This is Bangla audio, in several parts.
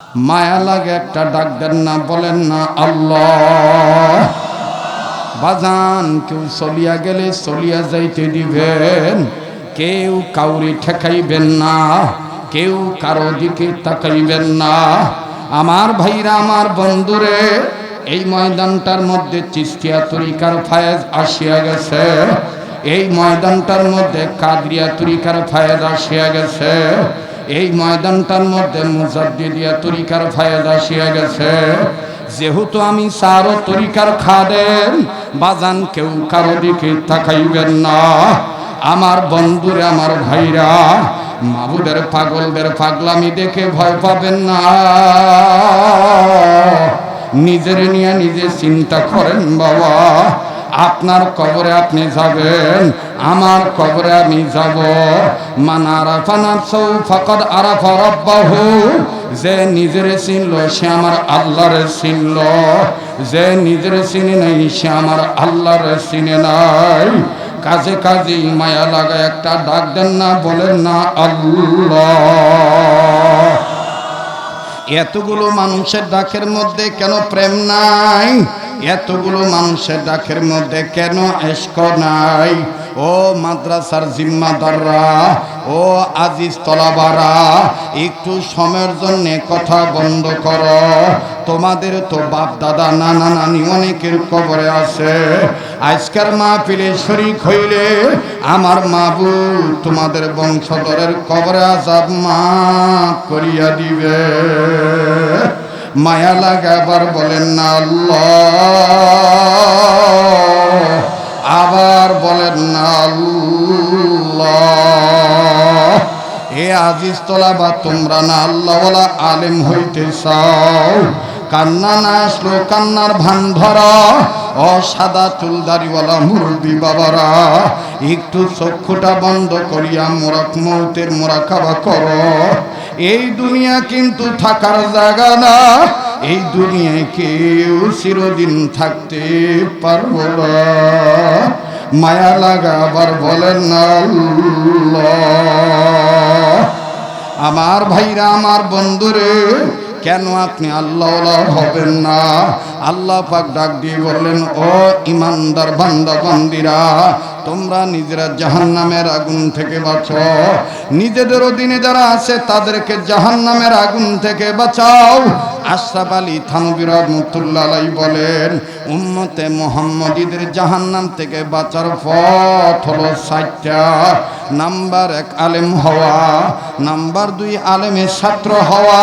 মায়া লাগে একটা ডাক দেন না, বলেন না আল্লাহ। বাজান কেউ চলিয়া গেলে চলিয়া যাইতে দিবেন, কেউ কাউরি ঠেকাইবেন না, কেউ কারো দিকে তাকাইবেন না। আমার ভাইরা, আমার বন্ধুরে, এই ময়দানটার মধ্যে চিশতিয়া তরিকার ফায়েজ আসিয়া গেছে, এই ময়দানটার মধ্যে কাদরিয়া তরিকার ফায়েজ আসিয়া গেছে, এই ময়দানটার মধ্যে মুজাদ্দিদিয়া তরিকার ফায়েজ আসিয়া গেছে। যেহেতু আমি চারো তরিকার খাদেম, বাজান কেউ কারো দিকে তাকাইবেন না। আমার বন্ধুরে, আমার ভাইরা, মাবুদের পাগলদের পাগলামি দেখে ভয় পাবেন না। নিজের নিয়ে নিজে চিন্তা করেন বাবা। আপনার কবরে আপনি যাবেন, আমার কবরে আমি যাব। মান আরাফা নাফসাহু ফাকাদ আরাফা রাব্বাহু। যে নিজেরে চিনল সে আমার আল্লাহরে চিনল, যে নিজেরে চিনে নাই সে আমার আল্লাহরে চিনে নাই। কাজে কাজে মায়া লাগা একটা ডাক দেন না, বলেন না আল্লাহ। এতগুলো মানুষের ডাকের মধ্যে কেন প্রেম নাই? এতগুলো মানুষের ডাকের মধ্যে কেন ইশক নাই? ও মাদ্রাসার জিম্মাদাররা, ও আজিজ তলাবারা, একটু সময়ের জন্য কথা বন্ধ করো। তোমাদের তো বাপ দাদা নানা নানি অনেকের কবরে আছে। আজকের মাহফিলে শরীক হইলে আমার মাবুদ তোমাদের বংশধরের কবরে আযাব মাফ করিয়া দিবে। মায়া লাগাবার বলেন না আল্লাহ, আবার বলেন না আল্লাহ। এ আজিজ তোলাবা, তোমরা না আল্লাহওয়ালা আলেম হইতে চাও? কান্না না আসলো কান্নার ভান ধরা। ও সাদা চুলদারিওয়ালা মুরব্বী বাবারা, একটু চক্ষুটা বন্ধ করিয়া মৌতের মোরাকাবা করো। এই দুনিয়া কিন্তু থাকার জায়গা না, এই দুনিয়ায় কেউ চিরদিন থাকতে পারবো না। মায়া লাগা আবার বলেন না আল্লাহ। আমার ভাইরা, আমার বন্ধুরে, কেন আপনি আল্লাহ হবেন না? আল্লাহ পাক ডাক দিয়ে বললেন, ও ইমানদার বান্দা বান্দিরা, তোমরা নিজেরা জাহান্নামের আগুন থেকে বাঁচো। নিজেদের অধীনে যারা আছে তাদেরকে জাহান্নামের আগুন থেকে বাঁচাও। আশরাফ আলী থানভী রাহমাতুল্লাহ আলাইহি বলেন, উম্মতে মুহাম্মদীদের জাহান্নাম থেকে বাঁচার পথ হলো 4টা। নাম্বার 1 আলেম হওয়া, নাম্বার 2 আলেমের ছাত্র হওয়া,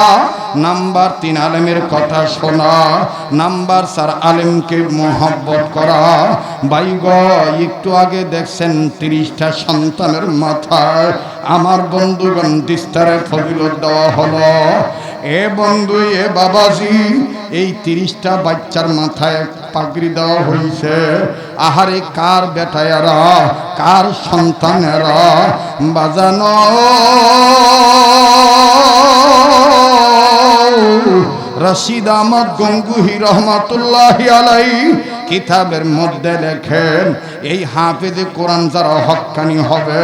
নাম্বার 3 আলেমের কথা শোনা, নাম্বার 4 আলেমকে মোহাব্বত করা। বাইগ একটু আগে দেখছেন 30টা সন্তানের মাথায় আমার বন্ধুগণ দিস্তারে ফজিলত দেওয়া হলো। এ বন্ধু, এ বাবাজি, এই 30টা বাচ্চার মাথায় পাগড়ি দেওয়া হয়েছে। আহারে কার বেটায়ারা, কার সন্তানেরা বাজানো। রশিদ আহমদ গঙ্গুহি রহমাতুল্লাহি আলাইহি কিতাবের মধ্যে লেখেন, এই হাফেজে কোরআন যারা হক্কানি হবে,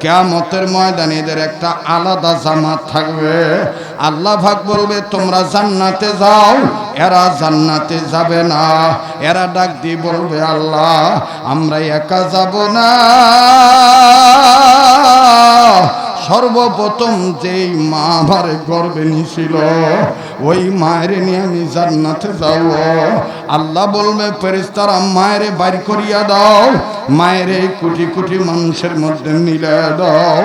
কিয়ামতের ময়দানে এদের একটা আলাদা জামাত থাকবে। আল্লাহ পাক বলবে, তোমরা জান্নাতে যাও, এরা জান্নাতে যাবে না। এরা ডাক দিয়ে বলবে, আল্লাহ আমরা একা যাব না। সর্বপ্রথম যেই মা আমারে গর্ভে নিয়েছিল, ওই মায়ের নিয়ে আমি জান্নাতে যাব। আল্লাহ বলবে, ফেরেশতারা মায়ের বাইর করিয়া দাও, মায়ের এই কোটি কোটি মানুষের মধ্যে মিলে দাও।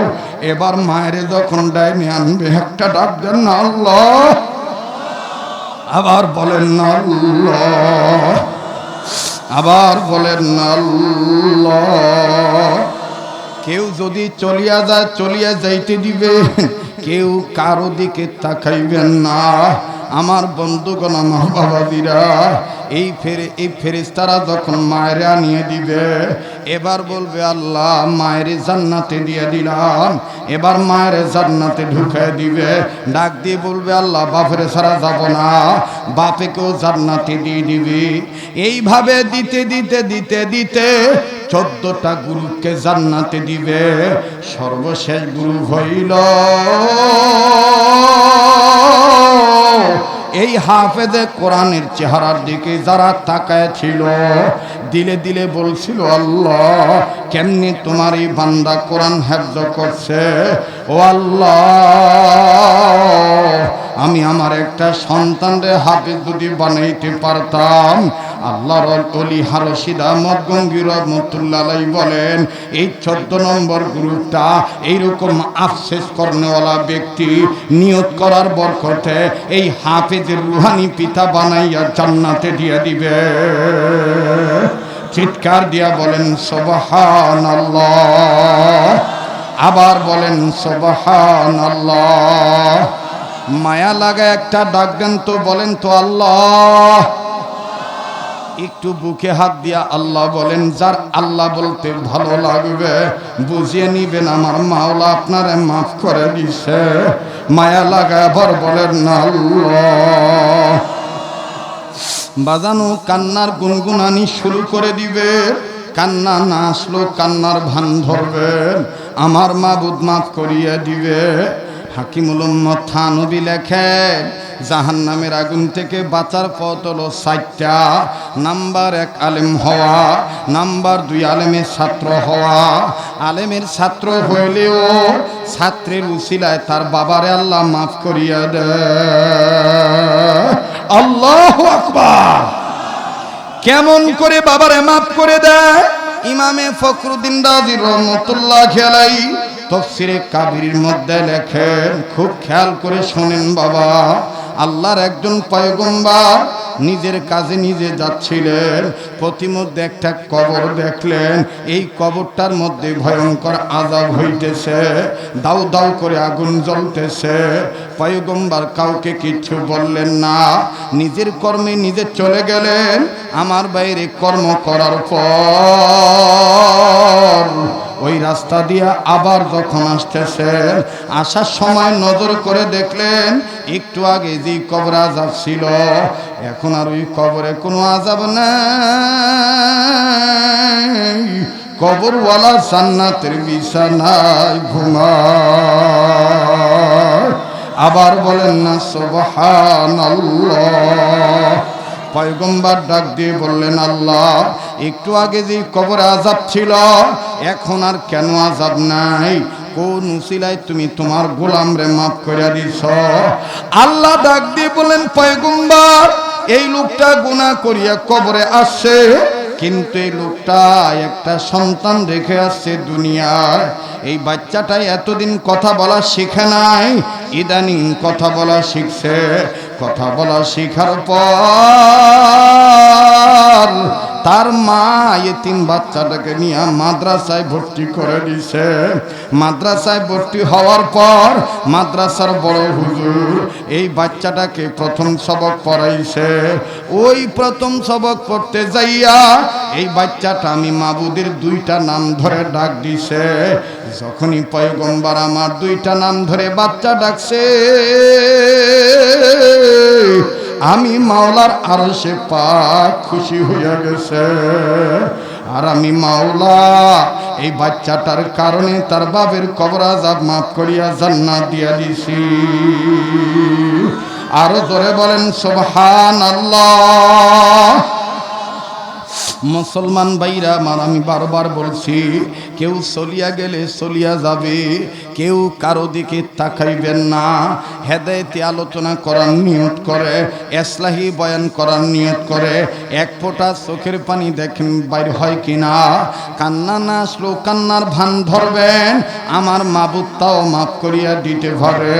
এবার মায়ের যখন ডাইনে আনবে, একটা ডাক দেন না আল্লাহ, আবার বলেন না আল্লাহ, আবার বলেন না আল্লাহ। কেউ যদি চলিয়া যায়, চলিয়া যাইতে দিবে, কেউ কারো দিকে তাকাইবেন না। আমার বন্ধুগণ, আমার বাবাজিরা, এই ফেরেশতারা যখন মায়ের আনিয়ে দিবে, এবার বলবে, আল্লাহ মায়ের জান্নাতে দিয়ে দিলাম। এবার মায়ের জান্নাতে ঢুকে দিবে। ডাক দিয়ে বলবে, আল্লাহ বাপের ছাড়া যাব না, বাপেকেও জান্নাতে দিয়ে দিবি। এইভাবে দিতে দিতে দিতে দিতে 14টা গ্রুপকে জান্নাতে দিবে। সর্বশেষ গ্রুপ হইল এই হাফেজে কোরআনের চেহারার দিকে যারা তাকায় ছিল, দিলে দিলে বলছিল, আল্লাহ কেমনি তোমার এই বান্দা কোরআন হেফজ করছে। ও আল্লাহ, আমি আমার একটা সন্তানরে হাফেজ যদি বানাইতে পারতাম। আল্লাহর ওলি রশিদ আহমদ গঙ্গী রহমতুল্লাহ আলাইহি বলেন, এই 14 নম্বর গ্রুপটা এইরকম আফসোস করনেওয়ালা ব্যক্তি নিয়ত করার বরকতে এই হাফেজের রুহানি পিতা বানাইয়া জান্নাতে দিয়ে দিবে। চিৎকার দিয়া বলেন সুবহানাল্লাহ, আবার বলেন সুবহানাল্লাহ। মায়া লাগা একটা ডাক দেন তো, বলেন তো আল্লাহ। একটু বুকে হাত দিয়া আল্লাহ বলেন। যার আল্লাহ বলতে ভালো লাগবে বুঝিয়ে নিবেন আমার মাওলা আপনারে মাফ করে দিছে। মায়া লাগা আবার বলেন না আল্লাহ। বাজানো কান্নার গুনগুনানি শুরু করে দিবে। কান্না না আসলো কান্নার ভান ধরবেন, আমার মাবুদ মাফ করিয়ে দিবে। হাকিমুল উম্মত থানবী লেখেন, জাহান্নামের আগুন থেকে বাঁচার পথ হলো 4টা। নাম্বার 1 আলেম হওয়া, নাম্বার 2 আলেমের ছাত্র হওয়া। আলেমের ছাত্র হইলেও ছাত্রের উসিলায় তার বাবারে আল্লাহ মাফ করিয়া দেয়। আল্লাহু আকবার। কেমন করে বাবারে মাফ করে দেয়? ইমামে ফখরুদ্দিন রাজি রহমাতুল্লাহি আলাইহি তাফসীরে কাবীরের মধ্যে লেখেন, খুব খেয়াল করে শোনেন বাবা। আল্লাহর একজন পয়গম্বর নিজের কাজে নিজে যাচ্ছিলেন, প্রতিমধ্যে একটা কবর দেখলেন। এই কবরটার মধ্যে ভয়ঙ্কর আযাব হইতেছে, দাউ দাউ করে আগুন জ্বলতেছে। পয়গম্বর কাউকে কিচ্ছু বললেন না, নিজের কর্মে নিজে চলে গেলেন। আমার বাইরে কর্ম করার পর ওই রাস্তা দিয়া আবার যখন আসতেছেন, আসার সময় নজর করে দেখলেন একটু আগে যে কবর আযাব ছিল, এখন আর ওই কবরে কোনো আযাব নাই। কবরওয়ালা জান্নাতের বিছানায় ঘুমায়। আবার বলেন না সুবহানাল্লাহ। পয়গম্বর ডাক দিয়ে বললেন, আল্লাহ একটু আগে যে কবরে আযাব ছিল, এখন আর কেন আযাব নাই? কোন উসিলায় তুমি তোমার গোলামরে মাফ করে দিছ? আল্লাহ ডাক দিয়ে বলেন, পয়গম্বর এই লোকটা গুনাহ করিয়া কবরে আসছে, কিন্তু এই লোকটা একটা সন্তান রেখে আসছে দুনিয়ায়। এই বাচ্চাটাই এতদিন কথা বলা শিখে নাই, ইদানিং কথা বলা শিখছে। কথা বলা শিখার পর তার মা এতিম বাচ্চাটাকে নিয়ে মাদ্রাসায় ভর্তি করে দিছে। মাদ্রাসায় ভর্তি হওয়ার পর মাদ্রাসার বড় হুজুর এই বাচ্চাটাকে প্রথম সবক পড়াইছে। ওই প্রথম সবক পড়তে যাইয়া এই বাচ্চাটা আমি মাবুদের 2টা নাম ধরে ডাক দিছে। যখনই পয়গম্বর আমার 2টা নাম ধরে বাচ্চা ডাকছে, আমি মাওলার আরশে পাক খুশি হইয়া গেছে। আর আমি মাওলা এই বাচ্চাটার কারণে তার বাবের কবর আযাব মাফ করিয়া জান্নাত দিয়া দিছি। আরো জোরে বলেন সুবহানাল্লাহ। মুসলমান ভাইরা আমার, আমি বারবার বলছি, কেউ চলিয়া গেলে চলিয়া যাবে, কেউ কারো দিকে তাকাইবেন না। হেদায়েতি আলোচনা করার নিয়ত করে, ইসলাহি বয়ান করার নিয়ত করে, এক ফোঁটা চোখের পানি দেখেন বাইর হয় কিনা। কান্না না আসলো কান্নার ভান ধরবেন, আমার মাবুদ তাও মাফ করিয়া দিতে পারে।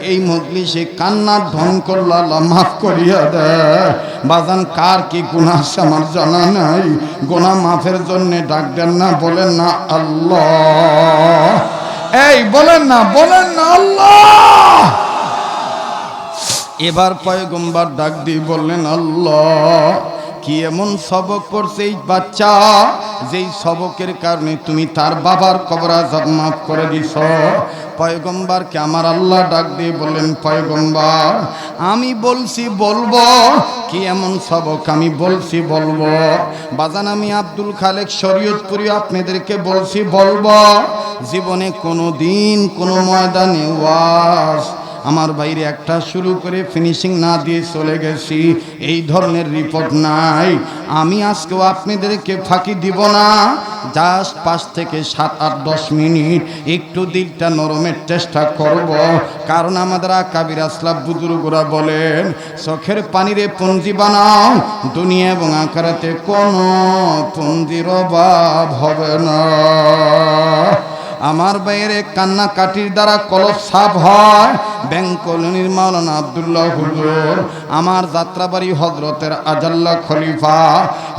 এই মজলিসে কান্নার ঢং করলে আল্লাহ মাফ করিয়া দেয়। বাজান কার কি গুনাহ আছে আমার জানা নাই, গুনাহ মাফের জন্য ডাক দেন না, বলেন না আল্লাহ। এই বলেন না, বলেন না আল্লাহ। এবার পয়গম্বর ডাক দিয়ে বললেন, আল্লাহ কি এমন সবক পড়ছে এই বাচ্চা, যেই সবকের কারণে তুমি তার বাবার কবর আযাব মাফ করে দিছ? পয়গম্বরকে আমার আল্লাহ ডাক দিয়ে বললেন, পয়গম্বর আমি বলছি বলবো, কি এমন সবক আমি বলছি বলবো। বাজান আমি আব্দুল খালেক শরীয়তপুরি আপনাদেরকে বলছি বলবো, জীবনে কোনো দিন কোনো ময়দানে ওয়াজ আমার বাইরে একটা শুরু করে ফিনিশিং না দিয়ে চলে গেছি, এই ধরনের রিপোর্ট নাই। আমি আজকেও আপনাদেরকে ফাঁকি দিব না। জাস্ট 5 থেকে 7, 8, 10 মিনিট একটু দিলটা নরমের চেষ্টা করব, কারণ আমাদের আকাবির আসলাফ বুজুর্গরা বলেন চোখের পানিরে পুঞ্জি বানাও, দুনিয়া এবং আখিরাতে কোনো পুঞ্জির অভাব হবে না। আমার বাইরে কান্নাকাটির দ্বারা কলব সাফ হয়। ব্যাংক কলোনির মাওলানা আব্দুল্লাহ হুজুর, আমার যাত্রাবাড়ি হজরতের আজাল্লা খলিফা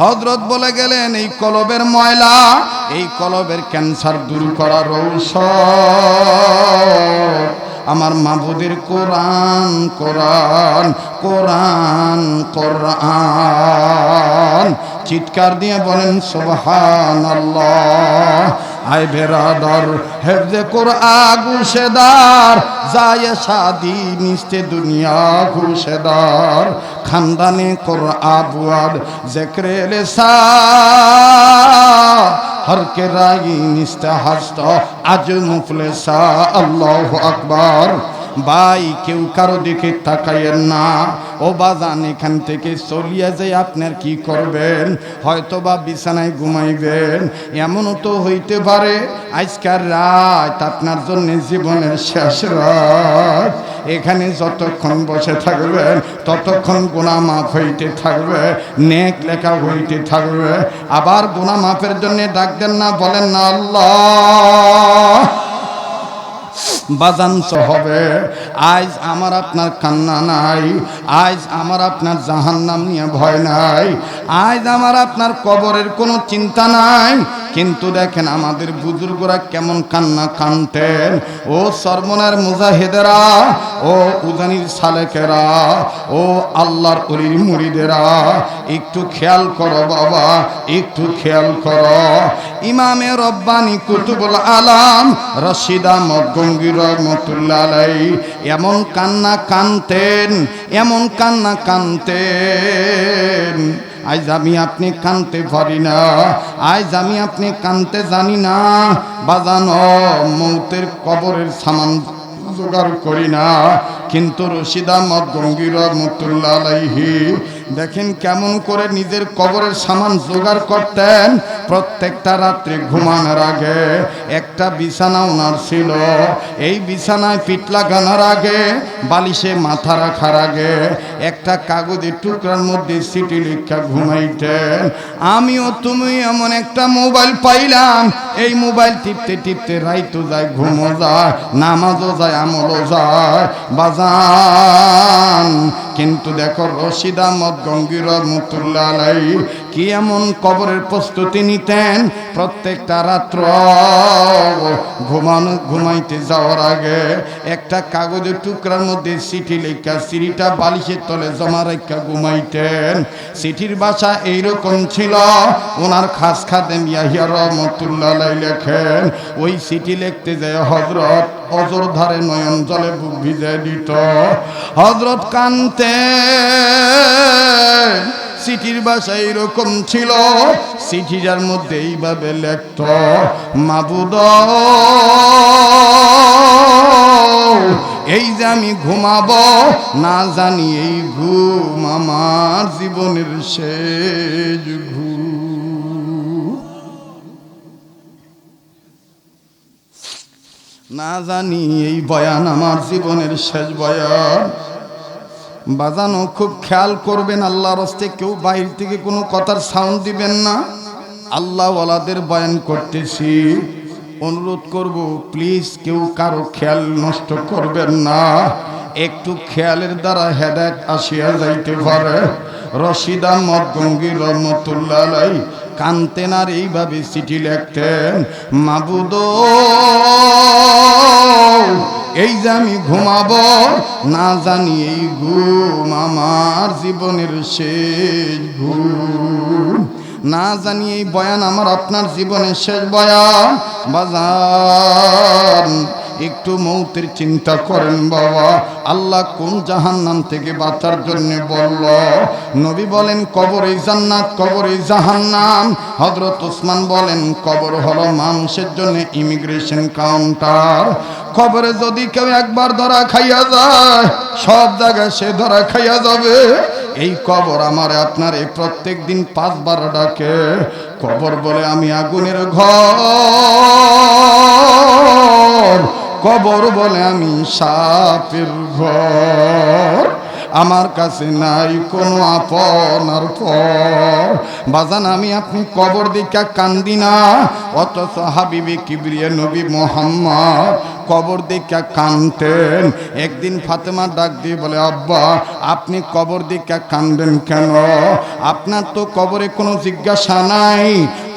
হজরত বলে গেলেন, এই কলবের ময়লা, এই কলবের ক্যান্সার দূর করার ঔষধ আমার মাবুদের কোরআন, কোরআন, কোরআন, কোরআন। চিৎকার দিয়ে বলেন সুবহানাল্লাহ। আয় বেরাদার হেফজে কোরআন গুশেদার, যায় শাদি নিস্তে দুনিয়া ঘুষেদার, খানদানে কোরআন বুয়াদ জিক্রে লিসা, हर के राई निस्ता हस्ता आज मुफलिसा। अल्लाहु আকবার। ভাই কেউ কারো দিকে তাকাইয়েন না। ও বাজান, এখান থেকে চলিয়া যাই আপনার কি করবেন? হয়তো বা বিছানায় ঘুমাইবেন। এমনও তো হইতে পারে আজকের রাত আপনার জন্য জীবনের শেষ রাত। এখানে যতক্ষণ বসে থাকবেন ততক্ষণ গুনাহ মাফ হইতে থাকবে, নেক লেখা হইতে থাকবে। আবার গুনাহ মাফের জন্য ডাক দেন না, বলেন না আল্লাহ। বাজাংশ হবে। আজ আমার আপনার কান্না নাই, আজ আমার আপনার জাহান্নাম নিয়ে ভয় নাই, আজ আমার আপনার কবরের কোনো চিন্তা নাই। কিন্তু দেখেন আমাদের বুজুর্গরা কেমন কান্না কানতেন। ও সরমনার মুজাহিদেরা, ও উজানির সালেকেরা, ও আল্লাহর ওলির মুরিদেরা, একটু খেয়াল করো বাবা, একটু খেয়াল করো। ইমামে রব্বানি কুতুবুল আলাম রশিদ আহমদ গঙ্গী রহমতুল্লাহ আলাইহি এমন কান্না কানতেন, এমন কান্না কানতেন। আজ আমি আপনি কানতে পারি না, আজ আমি আপনি কানতে জানি না। বাজানো মৌতের কবরের সামান জোগাড় করি না, কিন্তু রশিদ আহমদ গঙ্গী রহমতুল্লাহ আলাইহি দেখেন কেমন করে নিজের কবরের সামান জোগাড় করতেন। প্রত্যেকটা রাত্রে ঘুমানোর আগে একটা বিছানা ওনার ছিল, এই বিছানায় পিঠ লাগানোর আগে, বালিশে মাথা রাখার আগে একটা কাগজের টুকরার মধ্যে চিঠি লিখা ঘুমাইতেন। আমিও তুমি এমন একটা মোবাইল পাইলাম, এই মোবাইল টিপতে টিপতে রাইতো যায়, ঘুমো যায়, নামাজও যায়, আমলও যায় বাজান। কিন্তু দেখো রশিদ আহমদ গঙ্গী রহমতুল্লাহ আলাইহি কি এমন কবরের প্রস্তুতি নিতেন। প্রত্যেকটা রাত্র ঘুমাইতে যাওয়ার আগে একটা কাগজের টুকরার মধ্যে চিঠি লেখা, চিঠিটা বালিশের তলে জমা রেখা ঘুমাইতেন। চিঠির ভাষা এইরকম ছিল। ওনার খাস খাদেম ইয়াহিয়া রহমতুল্লাহ আলাইহি লেখেন, ওই চিঠি লিখতে যায় হযরত অজর ধারে নয়ন জলে বুক ভিজে দিত। হযরত কানতে, চিঠির ভাষা এইরকম ছিল। চিঠিটার মধ্যে এইভাবে লেখত, মাবুদ এই যে আমি ঘুমাবো, না জানি এই ঘুম আমার জীবনের শেষ ঘুম। না জানি এই বয়ান আমার জীবনের শেষ বয়ান। বাজানো খুব খেয়াল করবেন, আল্লাহর রাস্তায় কেউ বাইরে থেকে কোনো কথার সাউন্ড দিবেন না। আল্লাহ ওয়ালাদের বয়ান করতেছি, অনুরোধ করব প্লিজ কেউ কারো খেয়াল নষ্ট করবেন না। একটু খেয়ালের দ্বারা হেদায়েত আসিয়া যাইতে পারে। রশিদ আহমদ গঙ্গী রহমতুল্লাহ আলাইহি কানতেন আর এইভাবে চিঠি লিখতেন, মাবুদ এই যে আমি ঘুমাবো, না জানি এই ঘুম আমার জীবনের শেষ ঘুম। না জানি এই বয়ান আমার আপনার জীবনের শেষ বয়ান। বাজান একটু মৌতের চিন্তা করেন বাবা। আল্লাহ কোন জাহান্নাম থেকে বাঁচার জন্য বলল? নবী বলেন কবরে জান্নাত, কবরে জাহান্নাম। হযরত ওসমান বলেন কবর হলো মানুষের জন্য ইমিগ্রেশন কাউন্টার। কবরে যদি কেউ একবার ধরা খাইয়া যায় সব জায়গায় সে ধরা খাইয়া যাবে। এই কবর আমার আপনার এই প্রত্যেক দিন 5 বার ডাকে। কবর বলে আমি আগুনের ঘর, কবর বলে আমি সাপের ঘর, আমার কাছে নাই কোনো আপনার পর। বাজান আমি আপনি কবর দিকা কান্দি না, অথচ হাবিবে কিবরিয়া নবী মোহাম্মদ কবর দিকা কানতেন। একদিন ফাতেমা ডাক দিয়ে বলে, আব্বা আপনি কবর দিকা কানবেন কেন? আপনার তো কবরে কোনো জিজ্ঞাসা নাই।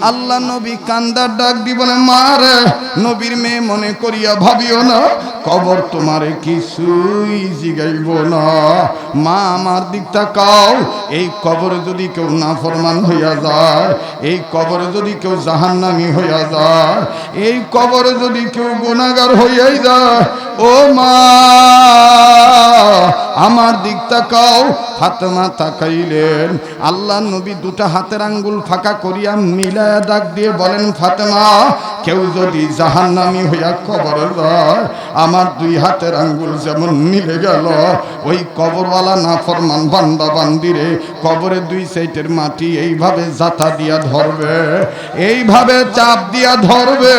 আল্লাহ নবী কান্দার ডাক দিয়ে বলে, মা রে, নবীর মেয়ে মনে করিয়া ভাবিও না, কবর তোমারে কিছুই জিগাইব না। মা আমার দিক তাকাও, এই কবরে যদি কেউ নাফরমান হইয়া যায়, এই কবরে যদি কেউ জাহান্নামী হইয়া যায়, এই কবরে যদি কেউ গুনাহগার হইয়াই যায়, ও মা আমার দিক তাকাও। ফাতেমা তাকাইলেন, আল্লাহ নবী দুটা হাতের আঙ্গুল ফাঁকা করিয়া মিলায়া ডাক দিয়ে বলেন, ফাতেমা কেউ যদি জাহান্নামী হইয়া কবরে যায়, আমার 2 হাতের আঙ্গুল যেমন মিলে গেল, ওই কবরওয়ালা নাফরমান বান্দা বান্দিরে কবরে 2 সাইডের মাটি এইভাবে জাতা দিয়া ধরবে, এইভাবে চাপ দিয়া ধরবে।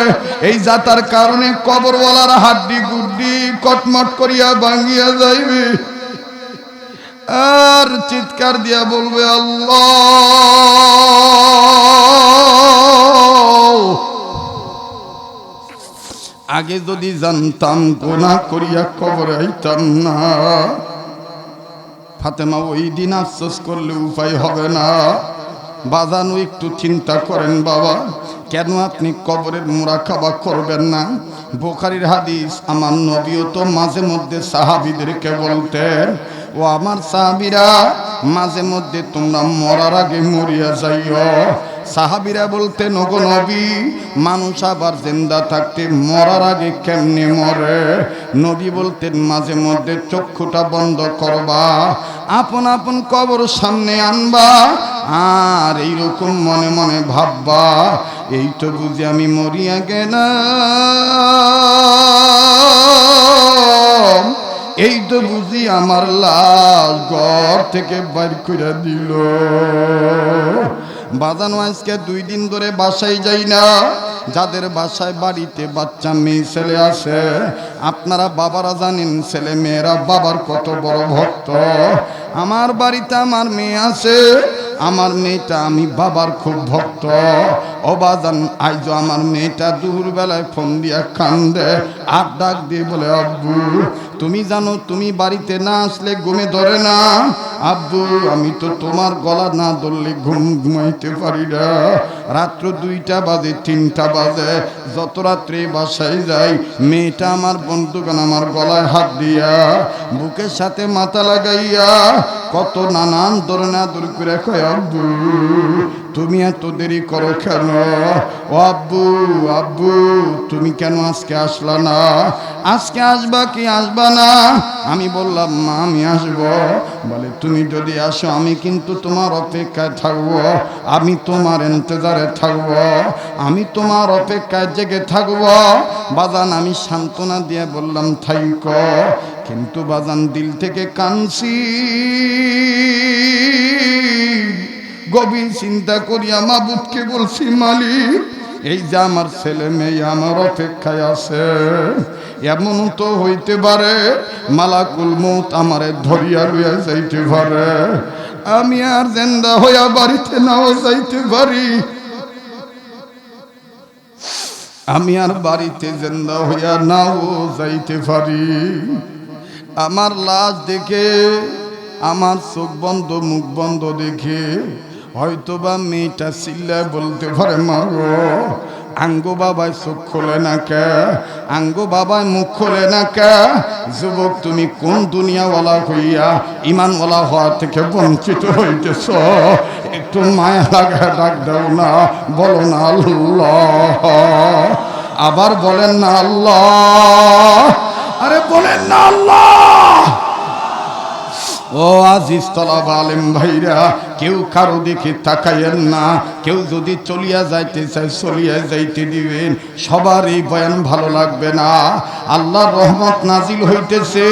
এই জাতার কারণে কবরওয়ালার হাড্ডি গুড্ডি কটমট করিয়া ভাঙিয়া যাইবে, আর চিৎকার দিয়া বলবে, আল্লাহ আগে যদি জানতাম গুনাহ করিয়া কবরে আইতাম না। ফাতেমা ওই দিন আফসোস করলে উপায় হবে না। বাজানো একটু চিন্তা করেন বাবা, কেন আপনি কবরের মুরাকাবা করবেন না? বুখারীর হাদিস, আমার নবীও তো মাঝে মধ্যে সাহাবীদেরকে বলতেন, ও আমার সাহাবীরা মাঝে মধ্যে তোমরা মরার আগে মরিয়া যাইও। সাহাবীরা বলতেন, ওগো নবী, মানুষ আবার জিন্দা থাকতে মরার আগে কেমনে মরে? নবী বলতেন, মাঝে মধ্যে চক্ষুটা বন্ধ করবা, আপন আপন কবর সামনে আনবা, আর এইরকম মনে মনে ভাববা, এই তো বুঝি আমি মরিয়া গেলাম, এই তো বুঝি আমার লাশ ঘর থেকে বাইর করে দিল। বাজানো আজকে 2 দিন ধরে বাসায় যাই না। যাদের বাসায় বাড়িতে বাচ্চা মেয়ে ছেলে আছে, আপনারা বাবারা জানেন ছেলে মেয়েরা বাবার কত বড় ভক্ত। আমার বাড়িতে আমার মেয়ে আছে, আমার মেয়েটা আমি বাবার খুব ভক্ত। ও বাজান, আজ আমার মেয়েটা দুপুরবেলায় ফোন দিয়া কান্দে, আর ডাক দিয়ে বলে, আব্বু তুমি জানো তুমি বাড়িতে না আসলে ঘুমে ধরে না। আব্বু আমি তো তোমার গলা না ধরলে ঘুমাইতে পারি না। রাত্র 2টা বাজে 3টা বাজে, যত রাত্রে বাসায় যাই, মেয়েটা আমার বন্ধুগান আমার গলায় হাত দিয়া বুকের সাথে মাথা লাগাইয়া কত নানান ধরনের আদর করে কয়, আব্বু তুমি এত দেরি করো কেন? ও আব্বু, আব্বু তুমি কেন আজকে আসলা না? আজকে আসবা কি আসবা না? আমি বললাম, মা আমি আসবো। বলে, তুমি যদি আসো আমি কিন্তু তোমার অপেক্ষায় থাকবো, আমি তোমার ইন্তজারে থাকবো, আমি তোমার অপেক্ষায় জেগে থাকবো। বাজান আমি সান্ত্বনা দিয়ে বললাম, থাইকো। কিন্তু বাজান দিল থেকে কাঁদছি, গভীর চিন্তা করিয়া মাবুদকে বলছি, মালিক এই যে আমার ছেলে মেয়ে আমার অপেক্ষায় আছে, এমন তো হইতে পারে মালাকুল মউত আমারে ধরিয়া লইয়া যাইতে পারে, আমি আর জিন্দা হইয়া বাড়িতে নাও যাইতে পারি, আমি আর বাড়িতে জিন্দা হইয়া নাও যাইতে পারি। আমার লাশ দেখে, আমার চোখ বন্ধ মুখ বন্ধ দেখে হয়তোবা মেয়েটা চিল্লায় বলতে পারে, মা গো আঙ্গো বাবায় চোখ খোলে না কে, আঙ্গো বাবায় মুখ খোলে না কে? যুবক তুমি কোন দুনিয়াওয়ালা হইয়া ইমানওয়ালা হওয়া থেকে বঞ্চিত হইতেছ? একটু মায়া লাগা ডাক দাও না, বলো না আল্লাহ, আবার বলেন না আল্লাহ, আরে বলেন না আল্লাহ। ও আজিজ তলব আলেম ভাইরা, কেউ কারো দিকে তাকাইয়েন না। কেউ যদি চলিয়া যাইতে চায় চলিয়া যাইতে দিবেন। সবার এই বয়ান ভালো লাগবে না। আল্লাহর রহমত নাজিল হইতেছে,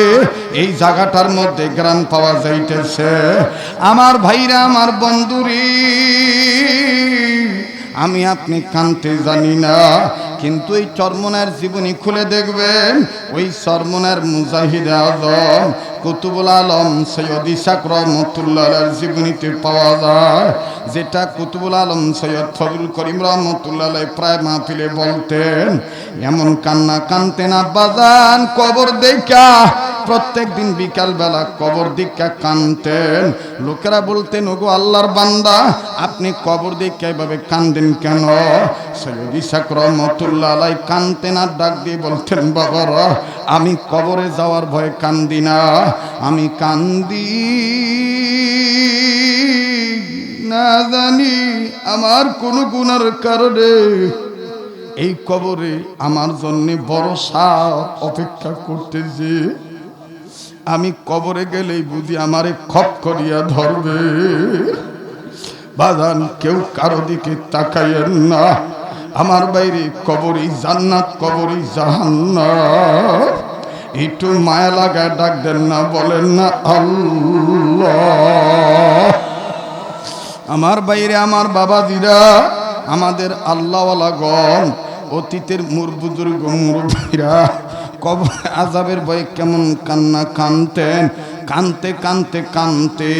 এই জায়গাটার মধ্যে গ্রাম পাওয়া যাইতেছে। আমার ভাইরা, আমার বন্ধুরি, আমি আপনি কানতে জানি না, কিন্তু এই চরমনার জীবনী খুলে দেখবেন, ওই চরমনার মুজাহিদ আজম কুতুবুল আলম সৈয়দ ইসাক রহমতুল্লাহর জীবনীতে পাওয়া যায়, যেটা কুতুবুল আলম সৈয়দ ফজলুল করিম রহমতুল্লাহ প্রায় মাহফিলে বলতেন। এমন কান্না কানতেন আব্বাজান কবর দেখা, প্রত্যেক দিন বিকাল বেলা কবর দিকা কানতেন। লোকেরা বলতেন, ওগো আল্লাহর বান্দা, আপনি কবর দিকা এভাবে কান্দেন কেন? সৈয়দ ইসাক রহমতুল্লাহ আলাই কানতেন আর ডাক দিয়ে বলতেন, বাবারা, আমি কবরে যাওয়ার ভয়ে কান্দি না, আমি কান্দি না জানি আমার কোন গুনার কারণে এই কবরে আমার জন্য বড় সাপ অপেক্ষা করতেছে। আমি কবরে গেলেই বুঝি আমারে খপ করিয়া ধরবে। বাজান, কেউ কারো দিকে তাকাইয়েন না। আমার বাইরে কবরই জান্নাত, কবরই জাহান্নাম। একটু মায়া লাগায় ডাক দেন না, বলেন না আল্লাহ। আমার বাইরে আমার বাবাজিরা, আমাদের আল্লাহওয়ালাগণ, অতীতের বুজুর্গ মুরব্বীরা কবর আযাবের ভয়ে কেমন কান্না কানতেন। কানতে কানতে কানতে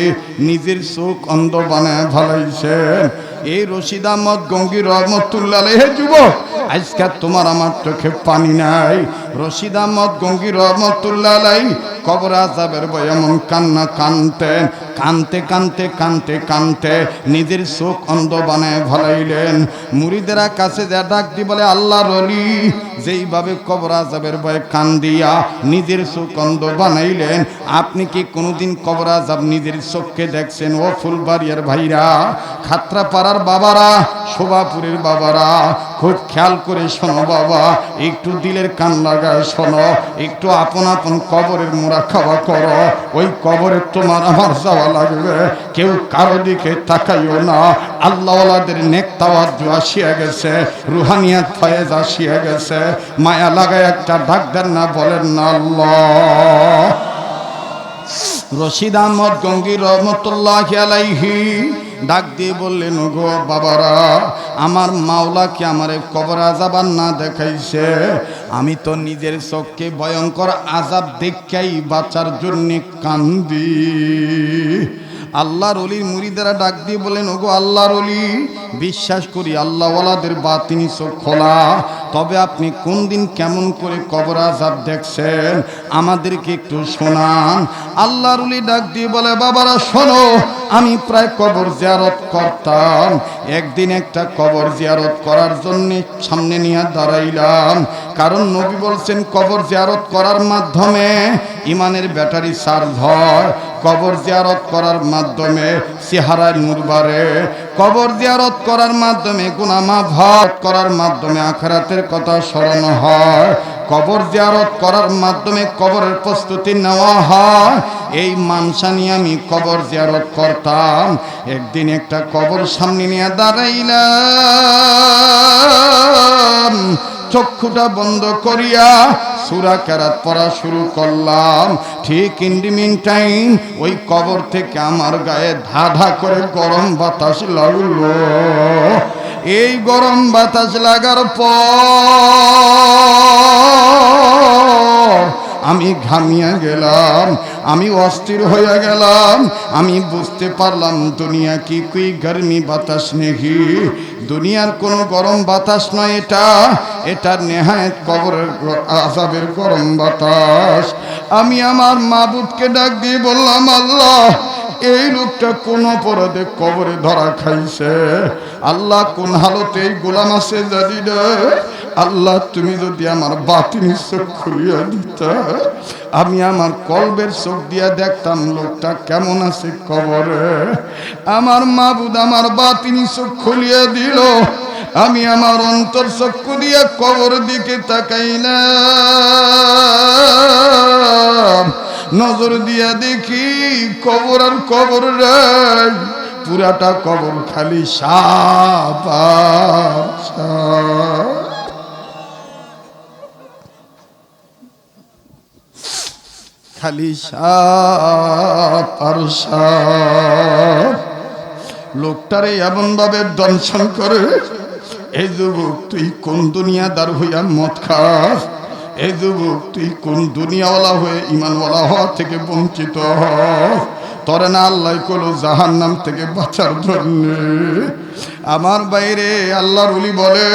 নিজের চোখ অন্ধ বানায় ভালাইছেন। এই রশিদ আহমদ গঙ্গী রহমতুল্লাহ আলাইহি, হে যুবক, আজকে তোমার আমার চোখে পানি নাই। রশিদ আহমদ গঙ্গী রহমতুল্লাহ আলাইহি কবর আযাবের ভয়ে এমন কান্না কানতেন। কানতে কানতে কানতে কানতে নিজের চোখ অন্ধ বানায় ভালাইলেন। মুরিদেরা কাছে যা ডাক দি বলে, আল্লাহর ওলি যেইভাবে কবর আযাবের ভয়ে কান্দিয়া নিজের চোখ অন্ধ বানাইলেন, আপনি কি কোনোদিন কবর আযাব নিজের চোখকে দেখছেন? ও ফুলবাড়িয়ার ভাইরা, খাতড়াপাড়ার বাবারা, শোভাপুরের বাবারা, খুব খেয়াল করে শোনো বাবা, একটু দিলের কান লাগায় শোনো, একটু আপন আপন কবরের মুরাকাবা করো। ওই কবরে তোমার আমার যাওয়া লাগবে। কেউ কারো দিকে তাকাইও না। আল্লাহওয়ালাদের নেক তাওয়াজ্জু আসিয়া গেছে, রুহানিয়াত ফয়েজ আসিয়া গেছে। মায়া লাগায় একটা ডাক দেন না, বলেন না আল্লাহ। রশিদ আহমদ গঙ্গী রহমতুল্লাহি আলাইহি ডাক দিয়ে বললেন, ওগো বাবারা, আমার মাওলা কি আমারে কবর আযাব না দেখাইছে? আমি তো নিজের চোখকে ভয়ঙ্কর আযাব দেখাই বাঁচার জন্য কান্দি। আল্লাহর ওলির মুরিদেরা ডাক দিয়ে বলেন, ওগো আল্লাহর ওলি, বিশ্বাস করি আল্লাহওয়ালাদের বাতিনি চোখ খোলা, তবে আপনি কোন দিন কেমন করে কবর আযাব দেখছেন আমাদেরকে একটু শোনান। আল্লাহর ওলি ডাক দিয়ে বলে, বাবারা শোনো, আমি প্রায় কবর জিয়ারত করতাম। একদিন একটা কবর জিয়ারত করার জন্য সামনে নিয়ে দাঁড়াইলাম, কারণ নবী বলছেন কবর জিয়ারত করার মাধ্যমে ইমানের ব্যাটারি চার্জ হয়, কবর জিয়ারত করার মাধ্যমে চেহারায় নূর বাড়ে, কবর জিয়ারত করার মাধ্যমে গুনাহ মাফ হয়, করার মাধ্যমে আখিরাতের কথা স্মরণ হয়, কবর জিয়ারত করার মাধ্যমে কবরের প্রস্তুতি নেওয়া হয়। এই মানসা নিয়ে আমি কবর জিয়ারত করতাম। একদিন একটা কবর সামনে নিয়ে দাঁড়াইলাম, চক্ষুটা বন্ধ করিয়া সূরা কেরাত পড়া শুরু করলাম। ঠিক ইন দি মিন টাইম ওই কবর থেকে আমার গায়ে ধা ধা করে গরম বাতাস লাগলো। এই গরম বাতাস লাগার পর আমি ঘামিয়ে গেলাম, আমি অস্থির হয়ে গেলাম। আমি বুঝতে পারলাম দুনিয়া কি কোই গরমি বাতাস নেই, দুনিয়ার কোনো গরম বাতাস নয়, এটা নেহায়েত কবরের আযাবের গরম বাতাস। আমি আমার মাবুদকে ডাক দিয়ে বললাম, আল্লাহ, এই লোকটা কোন অপরাধে কবরে ধরা খাইছে? আল্লাহ, কোন হালতে এই গোলাম আছে জানি না। আল্লাহ, তুমি যদি আমার বাতিনি চোখ খুলিয়া দিতা, আমি আমার কলবের চোখ দিয়া দেখতাম লোকটা কেমন আছে কবরে। আমার মাবুদ আমার বাতিনি চোখ খুলিয়া দিল। আমি আমার অন্তর চক্ষু দিয়া কবর দিকে তাকাইলাম। নজর দিয়া দেখি কবর আর কবর রে, পুরাটা কবর খালি সাপ আর সাপ। খালি সাপ আর সাপ। লোকটারে এমন ভাবে দংশন করে, এই যুবক তুই কোন দুনিয়াদার হইয়া মদ খাস, এই যুবক তুই কোন দুনিয়াওয়ালা হয়ে ইমানওয়ালা হওয়া থেকে বঞ্চিত হস, তরে না আল্লাহ কলো জাহান্নাম থেকে বাঁচার জন্য। আমার বাইরে আল্লাহর ওলি বলে,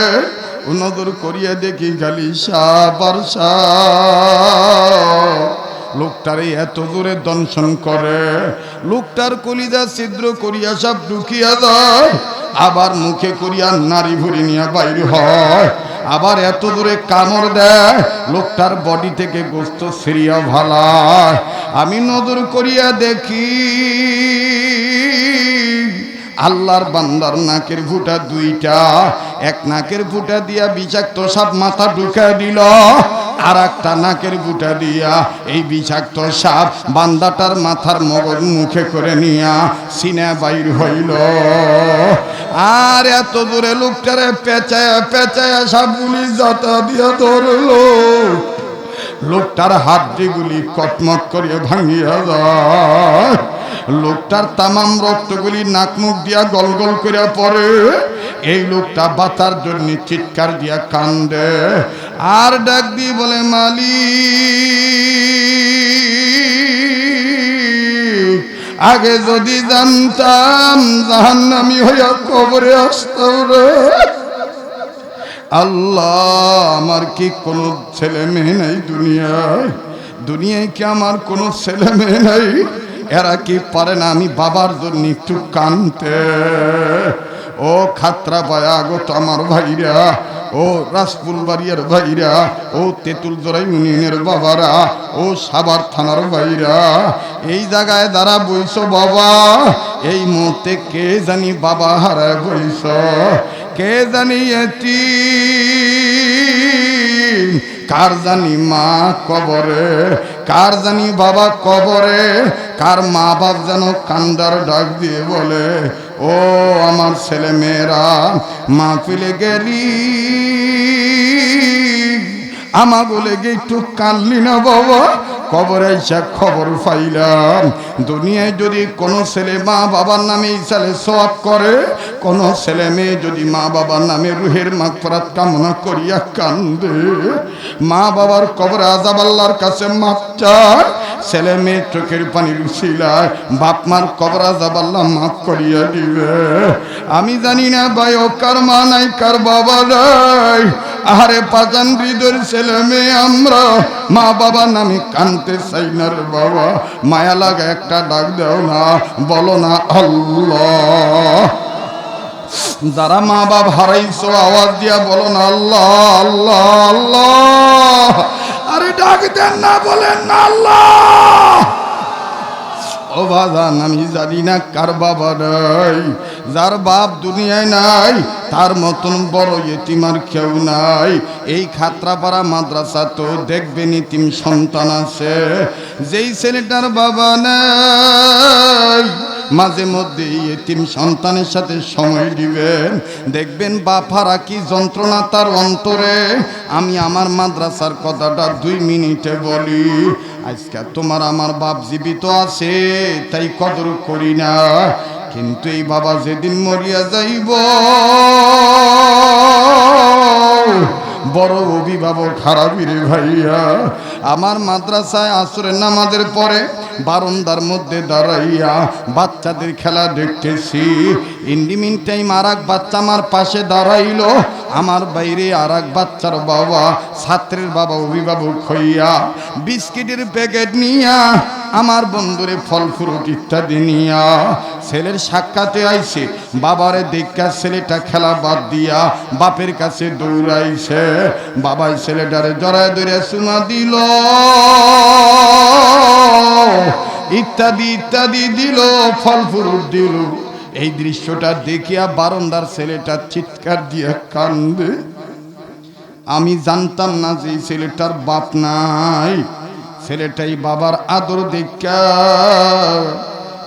নজর করিয়া দেখি খালি সাপ আর সাপ। লোকটারে এত জোরে দংশন করে, লোকটার কলিজা ছিদ্র করিয়া সব ঢুকিয়া যায়, আবার মুখে করিয়া নারী ভরি নিয়ে বাইরে হয়, আবার এত দূরে কামড় দেয়, লোকটার বডি থেকে গোস্ত ছিঁড়িয়া ভালায়। আমি নজর করিয়া দেখি আল্লাহর বান্দার নাকের ফুটা দুইটা, এক নাকের ফুটা দিয়া বিষাক্ত সাপ মাথা ঢুকা দিল, আর একটা নাকের ফুটা দিয়া এই বিষাক্ত সাপ বান্দাটার মাথার মগজ মুখে করে নিয়া সিনা বাইর হইল। আর এত দূরে লোকটারে পেঁচায়া পেঁচায়া সাপগুলি জাতা দিয়া ধরলো, লোকটার হাড্ডিগুলি কটমট করিয়া ভাঙিয়া যায়, লোকটার তামাম রক্তগুলি নাক মুখ দিয়া গল গল করিয়া পড়ে। এই লোকটা বাঁচার জন্য চিৎকার দিয়া কান্দে, আর ডাক দিয়ে বলে, মালিক, আগে যদি জানতাম জাহান্নামী হইয়া কবরে আসতাম রে। আল্লাহ, আমার কি কোনো ছেলে মেয়ে নাই দুনিয়ায়? দুনিয়ায় কি আমার কোনো ছেলে মেয়ে নাই? এরা কি পারে না আমি বাবার জন্য একটু কানতে? ও খাতরা পায়া আগত আমার ভাইরা, ও রাজপুর বাড়িয়ার ভাইরা, ও তেঁতুল জোড়াই ইউনিয়নের বাবারা, ও সাভার থানার ভাইরা, এই জায়গায় যারা বইছ বাবা, এই মুহূর্তে কে জানি বাবা হারায় বইছ, কে জানি এতিম, কার জানি মা কবরে, কার জানি বাবা কবরে, কার মা বাপ যেন কান্দার ডাক দিয়ে বলে, ও আমার ছেলে মেয়েরা, মা ফেলে গেলি, আমা বলে গে একটু কানলি না বাবা? কবরে এসে খবর পাইলাম, দুনিয়ায় যদি কোনো ছেলে মা বাবার নামে ইসালে সওয়াব করে, কোনো ছেলে মেয়ে যদি মা বাবার নামে রুহের মাগফিরাত কামনা করিয়া কান্দে, মা বাবার কবরে আযাব আল্লাহর কাছে মাপ চায়, ছেলে মেয়ে চোখের পানির উসিলায় বাপ মার কবর আযাব আল্লাহ মাফ করিয়া দিবে। আমি জানি না ভাই, ও কার মা নাই, কার বাবা নাই। আরে পাজান হৃদয়ের ছেলে মেয়ে আমরা, মা বাবা নামে কানতে চাই না রে বাবা। মায়া লাগা একটা ডাক দাও না, বলো না আল্লাহ। যারা মা বাপ হারাইছো আওয়াজ দিয়া বলো না আল্লাহ আল্লাহ আল্লাহ। আরে ডাক দেন না, বলেন না আল্লাহ। ও বাজান, আমি জানি না কার বাবা নাই, যার বাপ দুনিয়ায় নাই তার মতন বড় ইতিম আর কেউ নাই। এই খাতরাপাড়া মাদ্রাসা তো দেখবেন ইতিম সন্তান আছে, যেই ছেলেটার বাবা নাই মাঝে মধ্যে ইতিম সন্তানের সাথে সময় দিবেন, দেখবেন বাপারা কি যন্ত্রণা তার অন্তরে। আমি আমার মাদ্রাসার কথাটা 2 মিনিটে বলি। আজকে তোমার আমার বাপ জীবিত আছে তাই কদর করি না, কিন্তু এই বাবা যেদিন মরিয়া যাইব বড় অভিভাবক হারাবি রে ভাইয়া। আমার মাদ্রাসায় আসরের নামাজের পরে বারান্দার মধ্যে দাঁড়াইয়া বাচ্চাদের খেলা দেখতেছি। ইন্ডিমিন টাইম আর এক বাচ্চা আমার পাশে দাঁড়াইলো, আমার বাইরে আর এক বাচ্চার বাবা, ছাত্রের বাবা অভিভাবক হইয়া বিস্কিটের প্যাকেট নিয়া, আমার বন্ধুরে ফল ফ্রুট ইত্যাদি নিয়া ছেলের সাক্ষাতে আইছে। বাবারে দেখা ছেলেটা খেলা বাদ দিয়া বাপের কাছে দৌড়াইছে। বাবাই ছেলেটারে জড়ায় ধরে চুমা দিল, ইত্যাদি ইত্যাদি দিল, ফল ফ্রুট দিল। এই দৃশ্যটা দেখিয়া বারান্দার ছেলেটা চিৎকার দিয়ে কান্দে। আমি জানতাম না যে ছেলেটার বাপ নাই। ছেলেটাই বাবার আদর দেখা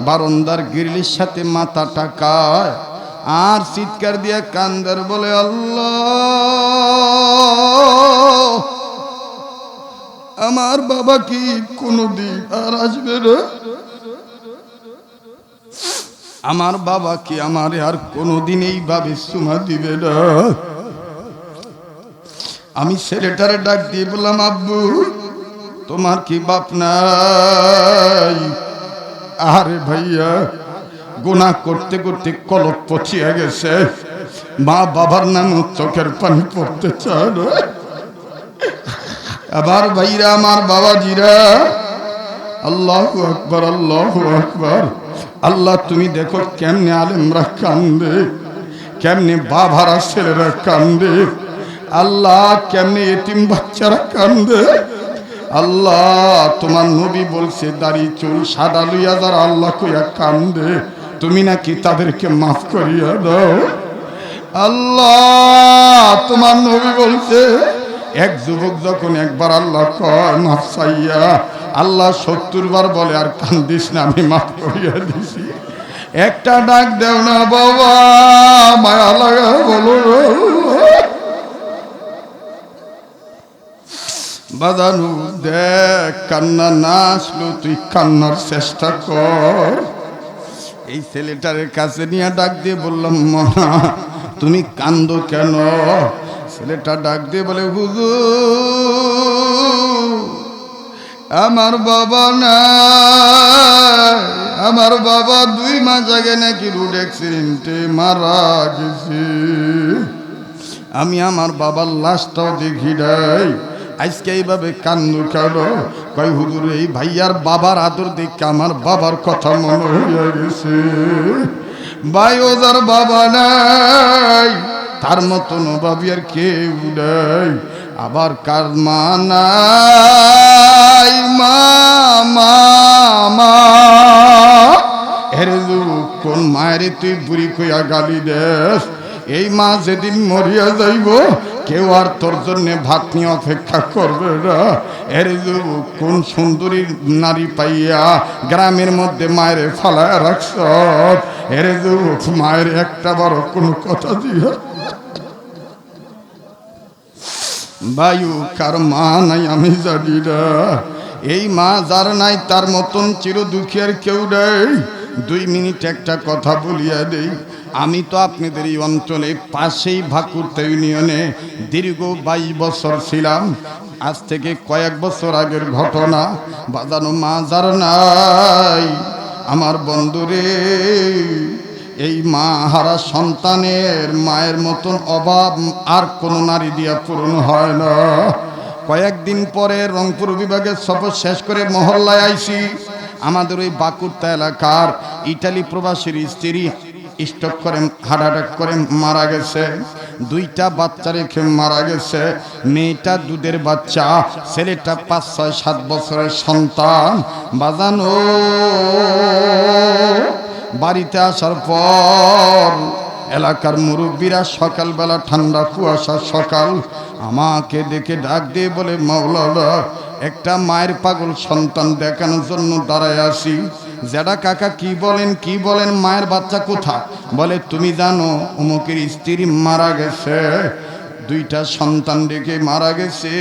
বারান্দার গ্রিলের সাথে মাথা টাকায় আর চিৎকার দিয়ে কান্দার বলে, আল্লাহ, আমার বাবা কি কোনদিন আর আসবে না? আমার বাবা কি আমার আর কোনদিন এইভাবে চুমা দিবে না? আমি ছেলেটারে ডাক দিয়ে বললাম, আব্বু, তোমার কি বাপ নাই? আরে ভাইয়া, গুনাহ করতে করতে কলপ পচিয়া গেছে, মা বাবার নাম চোখের পানি পড়তে চায় না। আবার ভাইরা, আমার বাবাজিরা, আল্লাহু আকবার, আল্লাহু আকবার। আল্লাহ, তুমি দেখো কেমনে আলেমরা কান্দে, কেমনে বাবারা ছেলেরা কান্দে, আল্লাহ কেমনে এতিম বাচ্চারা কান্দে। আল্লাহ, তোমার নবী বলছে দাড়ি চুল সাদা লইয়া যারা আল্লাহ কইয়া কান্দে, তুমি নাকি তাদেরকে মাফ করিয়া দাও। আল্লাহ, তোমার নবী বলছে এক যুবক যখন একবার আল্লাহ কয় মাফ চাইয়া, আল্লাহ ৭০ বার বলে আর কান্দিস না, আমি মাফ করিয়া দিছি। একটা ডাক দেও না বাবা, মায়া লাগা বলো। বাদানু দেখ, কান্না না আসলো তুই কান্নার চেষ্টা কর। এই ছেলেটার কাছে নিয়ে ডাক দিয়ে বললাম, মা তুমি কান্দো কেন? ছেলেটা ডাক দিয়ে বলে, হুজুর, আমার বাবা না, আমার বাবা 2 মাস আগে নাকি রোড অ্যাক্সিডেন্টে মারা গেছে। আমি আমার বাবার লাশটাও দেখি নাই, আজকে এইভাবে কান্দু কেন? কয় হুজুর, এই ভাইয়ার বাবার আদর দেখে আমার বাবার কথা মনে হয়ে গেছে। ভাই, ও যার বাবা নাই তার মতন ভাবি আর কেউ নাই। আবার কার মা নাই, মা মা মা, এরে কোন মায়ের তুই বুড়ি কইয়া গালি দেস? এই মা যেদিন মরিয়া যাইব কেউ আর তোর জন্য ভাত নিয়ে অপেক্ষা করবে না। এর কোন সুন্দরী নারী পাইয়া গ্রামের মধ্যে মায়ের ফালায় রাখছ? এর মায়ের একটা বড় কোনো কথা দিয়া বায়ু কার মা নাই আমি জানি না। এই মা যার নাই তার মতন চির দুঃখী আর কেউ নেই। 2 মিনিট একটা কথা বলিয়া দেই। আমি তো আপনাদের এই অঞ্চলে পাশেই ভাকুরতা ইউনিয়নে দীর্ঘ 22 বছর ছিলাম। আজ থেকে কয়েক বছর আগের ঘটনা। বাজানো মা যার নাই আমার বন্ধুরে, এই মা হারা সন্তানের মায়ের মতন অভাব আর কোনো নারী দিয়া পূরণ হয় না। কয়েকদিন পরে রংপুর বিভাগের সফর শেষ করে মহল্লায় আইছি। আমাদের ওই বাকুরতা এলাকার ইটালি প্রবাসীর স্ত্রী স্ট্রোক করে হার্ট অ্যাটাক করে মারা গেছে। 2টা বাচ্চা রেখে মারা গেছে। মেয়েটা দুধের বাচ্চা, ছেলেটা 5, 6, 7 বছরের সন্তান। বাজানো বাড়িতে আসার পর এলাকার মুরব্বীরা সকালবেলা ঠান্ডা কুয়াশা সকাল আমাকে দেখে ডাক দিয়ে বলে, মাওলানা একটা মায়ের পাগল সন্তান দেখানোর জন্য দাঁড়ায় আছি। জেডা কাকা কি বলেন মায়ের বাচ্চা কোথা? বলে তুমি জানো অমুকের স্ত্রী মারা গেছে, 2টা সন্তান রেখে মারা গেছে।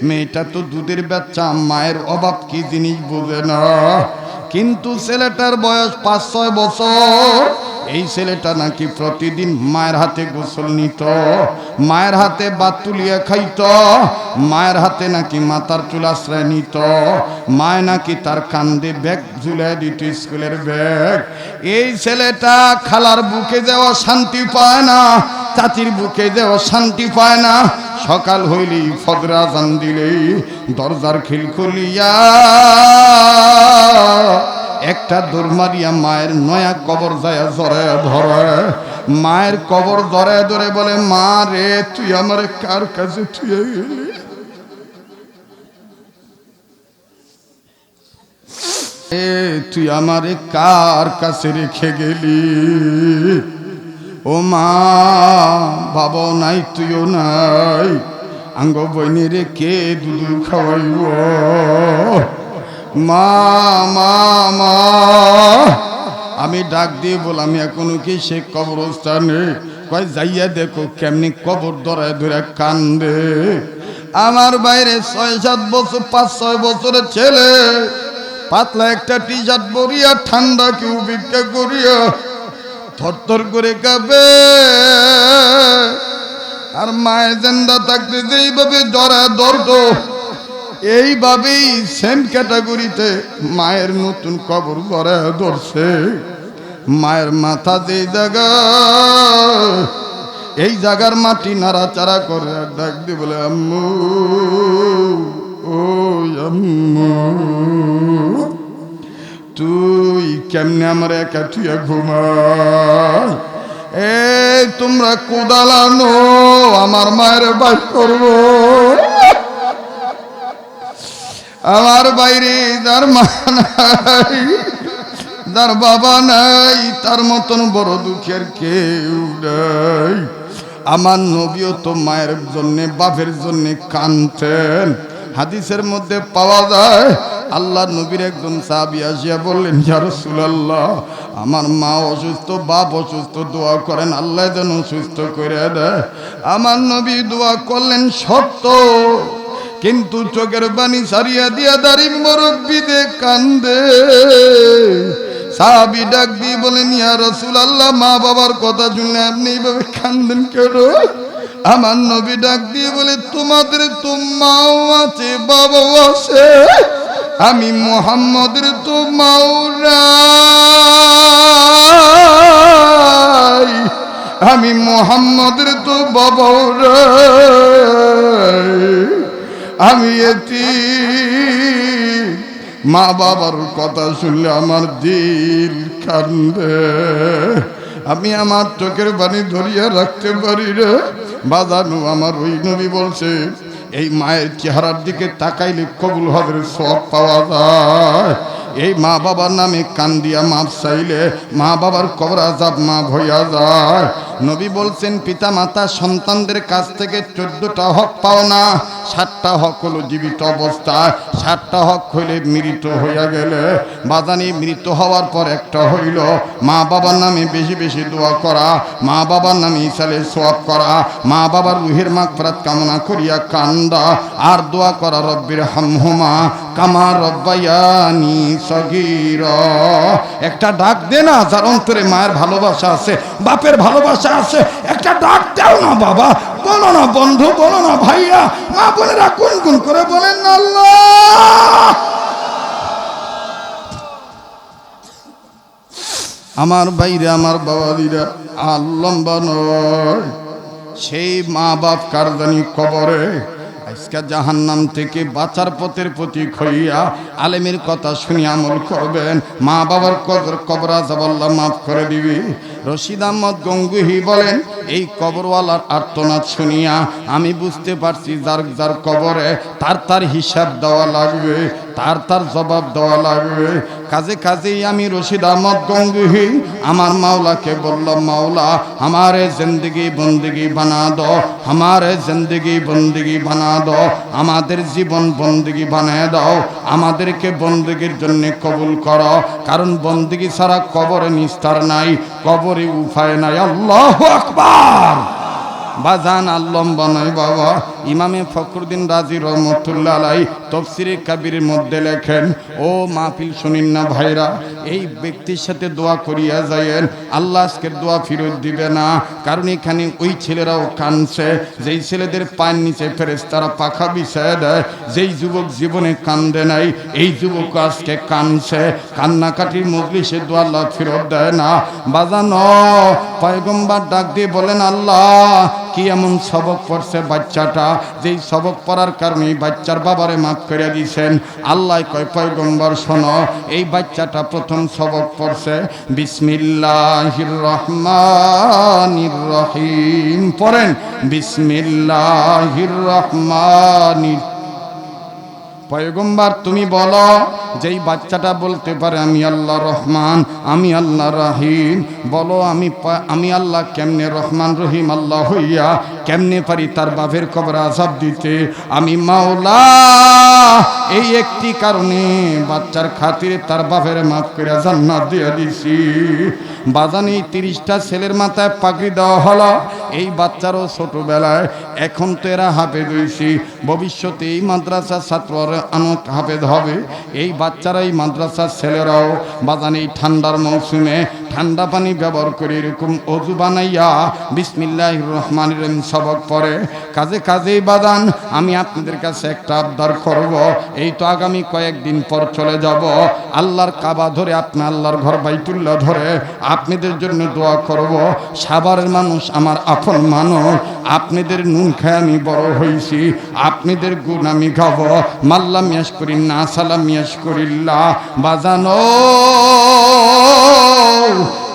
মেয়েটা তো দুধের বাচ্চা, মায়ের অভাব কি জিনিস বোঝে না। কিন্তু ছেলেটার বয়স 5-6 বছর। এই ছেলেটা নাকি প্রতিদিন মায়ের হাতে গোসল নিত, মায়ের হাতে ভাত তুলিয়া খাইত, মায়ের হাতে নাকি মাথার চুল আশ্রয় নিত, মায় নাকি তার কান্দে ব্যাগ ঝুলাই দিত, স্কুলের ব্যাগ। এই ছেলেটা খালার বুকে দেওয়া শান্তি পায় না, চাচির বুকে দেওয়া শান্তি পায় না। সকাল হইলেই ফজর আজান দিলেই দরজার খিল খুলিয়া একটা দৌড় মারিয়া মায়ের নয়া কবর যায় জড়ায় ধরে। মায়ের কবর ধরে ধরে বলে, মা রে তুই আমার কার কাছে থুয়ে গেলি? তুই আমারে কার কাছে রেখে গেলি? ও মা, বাবা নাই, তুইও নাই। আঙ্গ বইনিরে কে দুধ খাওয়াইব মা মা মা আমি ডাক দিয়ে বললাম এখনো কি সে কবরস্থানে কয় যাইয়া দেখো কেমনি কবর ধরে ধরে কান্দে আমার বাইরে ৬-৭ বছর ৫-৬ বছরের ছেলে পাতলা একটা টি শার্ট পরিয়া ঠান্ডা কেউ ভিক্ষা করিয়া থরথর করে কাঁপে আর মায়ের জেন্দা থাকতে যেইভাবে ধরা ধরত এইভাবেই সেম ক্যাটাগরিতে মায়ের নতুন কবর ধরা ধরছে মায়ের মাথা যে জায়গা এই জায়গার মাটি নাড়াচাড়া করে আর ডাক দিয়ে বলে আম্মু ও আম্মু তুই কেমনে আমার একা তুই ঘুমাই এই তোমরা কোদালানো আমার মায়ের বাইর করবো আমার বাইরে যার মা নাই যার বাবা নাই তার মতন বড় দুঃখের কেউ নাই আমার নবীও তো মায়ের জন্যে বাপের জন্যে কাঁদতেন হাদিসের মধ্যে পাওয়া যায় আল্লাহ নবীর একজন সাহাবী আসিয়া বললেন ইয়া রাসূলুল্লাহ আমার মা অসুস্থ বাপ অসুস্থ দোয়া করেন আল্লাহ যেন সুস্থ করে দেয় আমার নবী দোয়া করলেন সত্য কিন্তু চোখের পানি সারিয়া দিয়া দাড়ি মুরব্বিদে কান্দে সাহাবী ডাক দিয়ে বলেন ইয়া রাসূলুল্লাহ মা বাবার কথা শুনলে আপনি এইভাবে কান্দেন কেন আমার নবী ডাক দিয়ে বলে তোমাদের তো মাও আছে বাবাও আছে আমি মুহাম্মদের তো মাও নাই আমি মুহাম্মদের তো বাবাও নাই আমি এতিম মা বাবার কথা শুনলে আমার দিল কান্দে আমি আমার চোখের পানি ধরিয়া রাখতে পারি রে বাজানো আমার ওই নবী বলছে এই মায়ের চেহারার দিকে তাকাইলে কবুল হজের সব পাওয়া যায় এই মা বাবার নামে কান্দিয়া মাপ চাইলে মা বাবার কবর আযাব মাফ হইয়া যায় নবী বলছেন পিতা মাতা সন্তানদের কাছ থেকে 14টা হক পাও না 7টা হক হলো জীবিত অবস্থায় 7টা হক হইলে মৃত হইয়া গেলে বাজানি মৃত হওয়ার পর একটা হইল মা বাবার নামে বেশি বেশি দোয়া করা মা বাবার নামে ইসালে সওয়াব করা মা বাবার রুহের মাগফিরাত কামনা করিয়া কান্দা আর দোয়া করা রব্বির হামহুমা কামা রব্বায়ানি সগীরা একটা ডাক দে না যার অন্তরে মায়ের ভালোবাসা আছে বাপের ভালোবাসা আছে একটা ডাক দাও না বাবা বলো না বন্ধু বলো না ভাইয়া মা বোনেরা গুনগুন করে বলেন আল্লাহ আমার ভাইরা আমার বাবাদিরা আর লম্বা নয় সেই মা বাপ কারদানি কবরে আজকে জাহান্নাম থেকে বাঁচার পথের প্রতীক হইয়া আলেমের কথা শুনি আমল করবেন মা বাবার কবর আযাব আল্লাহ মাফ করে দিবি রশিদ আহমদ গঙ্গুহি বলেন এই কবরওয়ালার আর্তনাদ শুনিয়া আমি বুঝতে পারছি যার যার কবরে তার হিসাব দেওয়া লাগবে তার জবাব দেওয়া লাগবে কাজেই আমি রশিদ আহমদ গঙ্গুহি আমার মাওলাকে বললাম মাওলা हमारे जिंदगी बंदगी बना दो हमारे जिंदगी बंदगी बना दो আমাদের জীবন বন্দেগী বানায় দাও আমাদেরকে বন্দেগীর জন্য কবুল করো কারণ বন্দেগী ছাড়া কবরে নিস্তার নাই কবরে উপায় নাই আল্লাহু আকবার বাজান আল্লাম বানাই বাবা ইমামে ফখরুদ্দিন রাজি রহমতুল্লাহ আলাই তফসিরে কাবিরের মধ্যে লেখেন ও মাহফিল শুনিন না ভাইরা এই ব্যক্তির সাথে দোয়া করিয়া যায়েন আল্লাহ আজকের দোয়া ফেরত দিবে না কারণ এখানে ওই ছেলেরাও কানছে যেই ছেলেদের পায়ের নিচে ফেরেশতারা পাখা বিছায় দেয় যেই যুবক জীবনে কান্দে নাই এই যুবক আজকে কানছে কান্নাকাটির মজলিসে দোয়া আল্লাহ ফেরত দেয় না বাজান পয়গম্বর ডাক দিয়ে বলেন আল্লাহ কি এমন সবক পড়ছে বাচ্চাটা যেই সবক পড়ার কারণে বাচ্চার বাবারে মাফ করে দিয়েছেন আল্লাহ কয় পয়গম্বর শোনো এই বাচ্চাটা প্রথম সবক পড়ছে বিসমিল্লাহির রহমানির রহিম পড়েন বিসমিল্লাহির রহমানির পয়গম্বর তুমি বলো যেই বাচ্চাটা বলতে পারে আমি আল্লাহ রহমান আমি আল্লাহ রহিম বলো আমি আল্লাহ কেমনে রহমান রহিম আল্লাহ হইয়া কেমনে পারি তার বাপের কবরে আযাব দিতে? আমি মাওলা এই একটি কারণে বাচ্চার খাতিরে তার বাপের মাফ করে জান্নাত দিয়ে দিছি। বাজান এই 30টা ছেলের মাথায় পাগড়ি দেওয়া হলো, এই বাচ্চারও ছোটবেলায়, এখন তো এরা হাফেজ হইছি, ভবিষ্যতে এই মাদ্রাসার ছাত্ররা অনেক হাফেজ হবে। এই বাচ্চারা এই মাদ্রাসার ছেলেরাও বাজান এই ঠান্ডার মৌসুমে ঠান্ডা পানি ব্যবহার করে এরকম অজু বানাইয়া বিসমিল্লাহির রহমানির রহিম সবক পড়ে। কাজেই বাজান আমি আপনাদের কাছে একটা আবদার করব, এই তো আগামী কয়েকদিন পর চলে যাব, আল্লাহর কাবা ধরে আপনি আল্লাহর ঘর বাইতুল্লাহ ধরে আপনাদের জন্য দোয়া করব। সাভারের মানুষ আমার আপন মানুষ, আপনাদের নুন খায় আমি বড় হয়েছি, আপনাদের গুণ আমি গাব। মাল্লাম ইয়াশকুরিন্না সালাম ইয়াশকুরিল্লাহ। বাজানো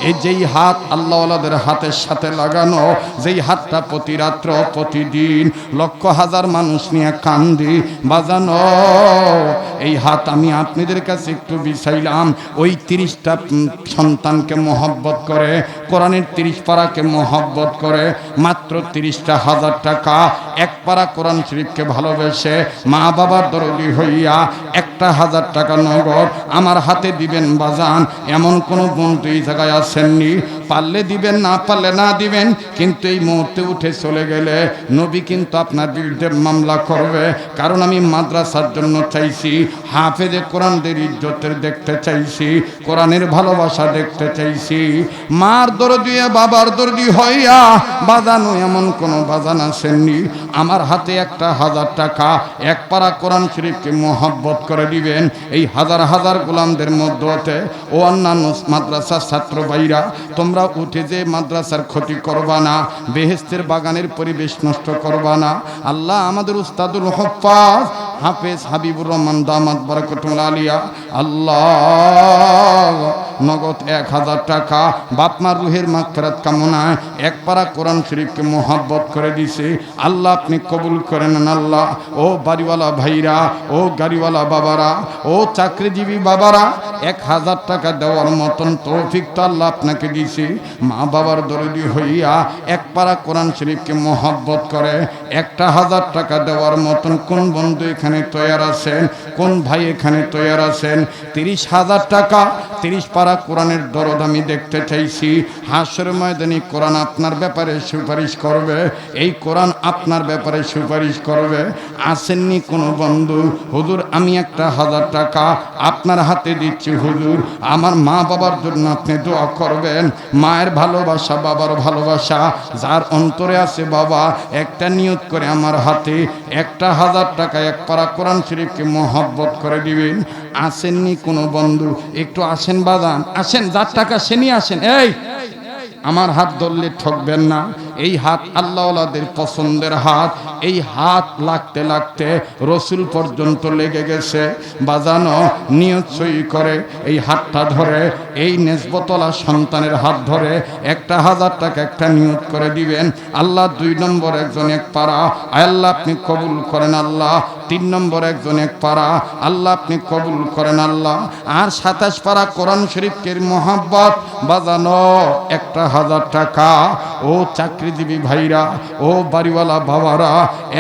এই যেই হাত আল্লাহওয়ালাদের হাতের সাথে লাগানো, যেই হাতটা প্রতি রাত্র প্রতিদিন লক্ষ হাজার মানুষ নিয়ে কান্দি, বাজানো এই হাত আমি আপনাদের কাছে একটু বিচাইলাম, ওই 30টা সন্তানকে মহব্বত করে, কোরআনের 30 পারাকে মহব্বত করে, মাত্র 30টা হাজার টাকা এক পারা কোরআন শরীফকে ভালোবেসে মা বাবার দরদি হইয়া 1,000 টাকা নগদ আমার হাতে দিবেন। বাজান এমন কোনো বন্ধু এই জায়গায় আসেননি, পারলে দিবেন, না পারলে না দিবেন, কিন্তু এই মুহূর্তে উঠে চলে গেলে নবী কিন্তু আপনার বিরুদ্ধে মামলা করবে। কারণ আমি মাদ্রাসার জন্য চাইছি, হাফেজে কোরআনদের ইজ্জতের দেখতে চাইছি, কোরআনের ভালোবাসা দেখতে চাইছি। মার দরদি বাবার দরদি হইয়া বাজানো এমন কোনো বাজান আসেননি, আমার হাতে 1,000 টাকা এক পারা কোরআন শরীফকে মহব্বত করে দিবেন। এই হাজার হাজার গোলামদের মধ্যে ও অন্যান্য মাদ্রাসার ছাত্র ভাইরা, তোমরা উঠে যে মাদ্রাসার ক্ষতি করবা না, বেহেশতের বাগানের পরিবেশ নষ্ট করবা না। আল্লাহ আমাদের উস্তাদুল হুফাজ হাফেজ হাবিবুর রহমান দামাত বরকতুল আলিয়া আল্লাহ নগদ 1,000 টাকা বাপমার রুহের মাগফিরাত কামনায় এক পারা কোরআন শরীফকে মহব্বত করে দিছে। আল্লাহ আপনি কবুল করেন আল্লাহ। ও বাড়িওয়ালা ভাইরা, ও গাড়িওয়ালা বাবারা, ও চাকরিজীবী বাবারা, 1,000 টাকা দেওয়ার মতন তৌফিক তো আল্লাহ আপনাকে দিছে। মা বাবার দরদি হইয়া এক পারা কোরআন শরীফকে মহব্বত করে 1,000 টাকা দেওয়ার মতন কোন বন্ধু এখানে তৈয়ার আছেন? কোন ভাই এখানে তৈয়ার আছেন? 30,000 টাকা 30 পারা কোরআনের দরদ আমি দেখতে চাইছি। হাসরের ময়দানে কোরআন আপনার ব্যাপারে সুপারিশ করবে, এই কোরআন আপনার ব্যাপারে সুপারিশ করবে। আসেননি কোনো বন্ধু? হুজুর আমি 1,000 টাকা আপনার হাতে দিচ্ছি হুজুর, আমার মা বাবার জন্য আপনি দোয়া করবেন। মায়ের ভালোবাসা, বাবার ভালোবাসা যার অন্তরে আছে, বাবা একটা নিয়ত করে আমার হাতে 1,000 টাকা এক পারা কোরআন শরীফকে মহব্বত করে দিবেন। আসেননি কোনো বন্ধু? একটু আসেন বাদান, আসেন, যার টাকা সে নিয়ে আসেন। এই আমার হাত ধরলে ঠকবেন না, এই হাত আল্লাহওয়ালাদের পছন্দের হাত। এই হাত লাগতে লাগতে রসুল পর্যন্ত লেগে গেছে। বাজানো নিয়ত সই করে এই হাতটা ধরে, এই নেসবতলা সন্তানের হাত ধরে 1,000 টাকা একটা নিয়ত করে দিবেন। আল্লাহ 2 নম্বর একজন এক পারা, আল্লাহ আপনি কবুল করেন আল্লাহ। 3 নম্বর একজন এক পারা, আল্লাহ আপনি কবুল করেন আল্লাহ। আর 27 পারা কোরআন শরীফের মহব্বত বাজানো 1,000 টাকা। ও চাকরিজীবী ভাইরা, ও বাড়িওয়ালা বাবারা,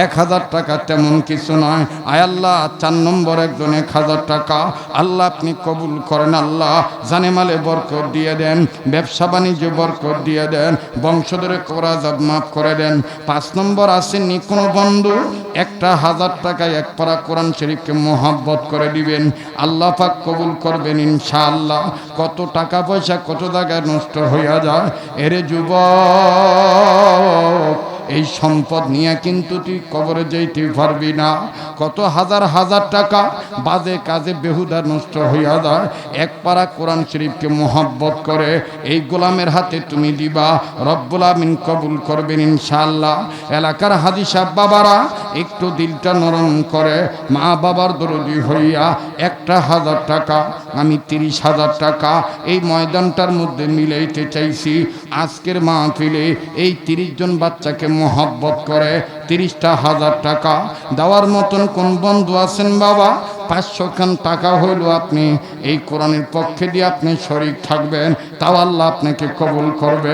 1,000 টাকা তেমন কিছু নয়। আয় আল্লাহ 4 নম্বর একজন 1,000 টাকা, আল্লাহ আপনি কবুল করেন আল্লাহ। জানে মালে বরকত দিয়ে দেন, ব্যবসা বাণিজ্যে বরকত দিয়ে দেন, বংশধরে করা যাব মাফ করে দেন। 5 নম্বর আসেননি কোনো বন্ধু? 1,000 টাকায় এক পারা কোরআন শরীফকে মহব্বত করে দিবেন। আল্লাহ পাক কবুল করবেন ইনশাআল্লাহ। কত টাকা পয়সা কত জায়গায় নষ্ট হইয়া যায়। এরে যুবক, এই সম্পদ নিয়ে কিন্তু তুই কবরে যেতে পারবি না। কত হাজার হাজার টাকা বাজে কাজে বেহুদা নষ্ট হইয়া যায়। এক পারা কোরআন শরীফকে মহব্বত করে এই গোলামের হাতে তুমি দিবা, রব্বুল আমিন কবুল করবেন ইনশাআল্লাহ। এলাকার হাজি সাহেব বাবারা একটু দিলটা নরম করে মা বাবার দরদি হইয়া 1,000 টাকা আমি 30,000 টাকা এই ময়দানটার মধ্যে মিলাইতে চাইছি। আজকের মাহফিলে এই 30 জন বাচ্চাকে মহব্বত করে 30,000 টাকা দেওয়ার মতন কোন বন্ধু আছেন বাবা? 500 খান টাকা হইল আপনি এই কোরআনের পক্ষে দিয়ে আপনি শরীক থাকবেন, তাও আল্লাহ আপনাকে কবুল করবে।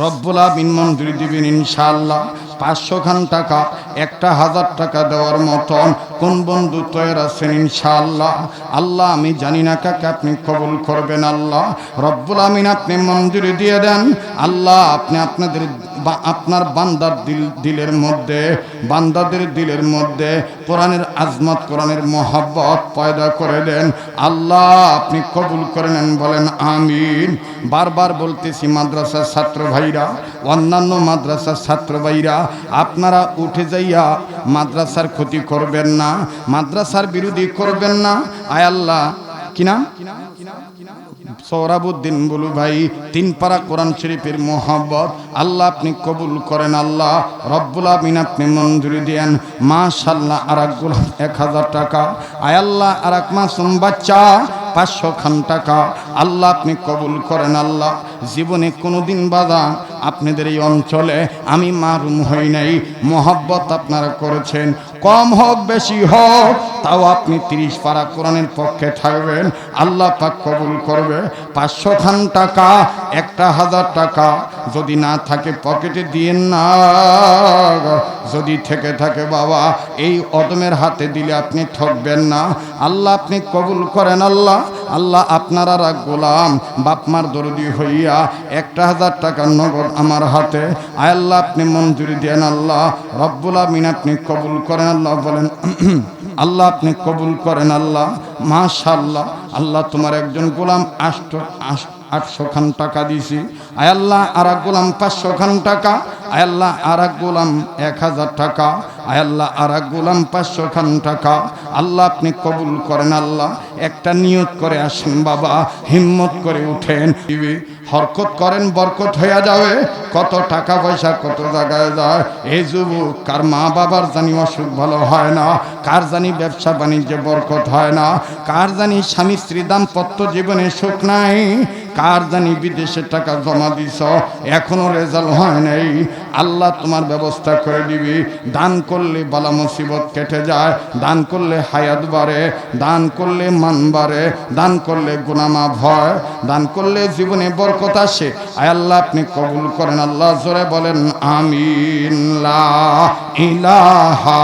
রব্বুল আমিন মঞ্জুরি দিবেন ইনশাআল্লাহ। 500 খান টাকা 1000 টাকা দেওয়ার মতন কোন বন্ধু তৈরি আছেন ইনশাআল্লাহ? আল্লাহ আমি জানি না কাকে আপনি কবুল করবেন। আল্লাহ রব্বুল আমিন আপনি মঞ্জুরি দিয়ে দেন। আল্লাহ আপনি আপনার বান্দার দিলের মধ্যে, বান্দাদের দিলের মধ্যে কোরআনের আজমত, কোরআনের মহব্বত পয়দা করে দেন। আল্লাহ আপনি কবুল করে নেন, বলেন আমিন। বারবার বলতেছি মাদ্রাসার ছাত্র ভাইরা, অন্যান্য মাদ্রাসার ছাত্র ভাইরা, আপনারা উঠে যাইয়া মাদ্রাসার ক্ষতি করবেন না, মাদ্রাসার বিরোধী করবেন না। আয় আল্লাহ কি নাম? সৌরাবুদ্দিন বলু ভাই, 3 পারা কোরআন শরীফের মোহাব্বত আল্লাহ আপনি কবুল করেন। আল্লাহ রব্বুল আমিন আপনি মঞ্জুরি দেন। মাশাআল্লাহ আর এক গোলাম 1000 টাকা। আয় আল্লাহ আর এক মাসুম বাচ্চা 500 খান টাকা আল্লাহ আপনি কবুল করেন। আল্লাহ জীবনে কোনোদিন বাধা আপনাদের এই অঞ্চলে আমি মারুম হই নাই। মোহাব্বত আপনারা করেছেন, কম হোক বেশি হোক, তাও আপনি 30 পারা কোরআনের পক্ষে থাকবেন, আল্লাহ পাক কবুল করবে। 500 খান টাকা 1000 টাকা যদি না থাকে পকেটে দিয়েন না, যদি থেকে থাকে বাবা এই অদমের হাতে দিলে আপনি ঠকবেন না। আল্লাহ আপনি কবুল করেন। আল্লাহ আল্লাহ আপনারা গোলাম বাপমার দরদি হইয়া 1000 টাকা নগদ আমার হাতে, আয় আল্লাহ আপনি মঞ্জুরি দেন। আল্লাহ রব্বুল আমিন আপনি কবুল করেন। আল্লাহ বলেন আল্লাহ আপনি কবুল করেন। আল্লাহ মাশাআল্লাহ। আল্লাহ তোমার একজন গোলাম 800 খান টাকা দিছি। আয় আল্লাহ আর এক গোলাম 500 খান টাকা। আয় আল্লাহ আর এক গোলাম 1000 টাকা। আয় আল্লাহ আর এক গোলাম 500 খান টাকা আল্লাহ আপনি কবুল করেন। আল্লাহ একটা নিয়ত করে আসেন বাবা, হিম্মত করে উঠেন, হরকত করেন, বরকত হইয়া যাবে। কত টাকা পয়সা কত জায়গায় যায়। এই যুবক কার মা বাবার জানি অসুখ ভালো হয় না, কার জানি ব্যবসা বাণিজ্যে বরকত হয় না, কার জানি স্বামী স্ত্রী দাম্পত্য জীবনে সুখ নাই, কার জানি বিদেশে টাকা জমা দিছ এখনো রেজাল্ট হয় নাই। আল্লাহ তোমার ব্যবস্থা করে দিবি। দান করলে বালা মুসিবত কেটে যায়, দান করলে হায়াত বাড়ে, দান করলে মান বাড়ে, দান করলে গুনাহ মাফ হয়, দান করলে জীবনে বরকত আসে। আয় আল্লাহ আপনি কবুল করেন। আল্লাহ জোরে বলেন আমিন। লা ইলাহা,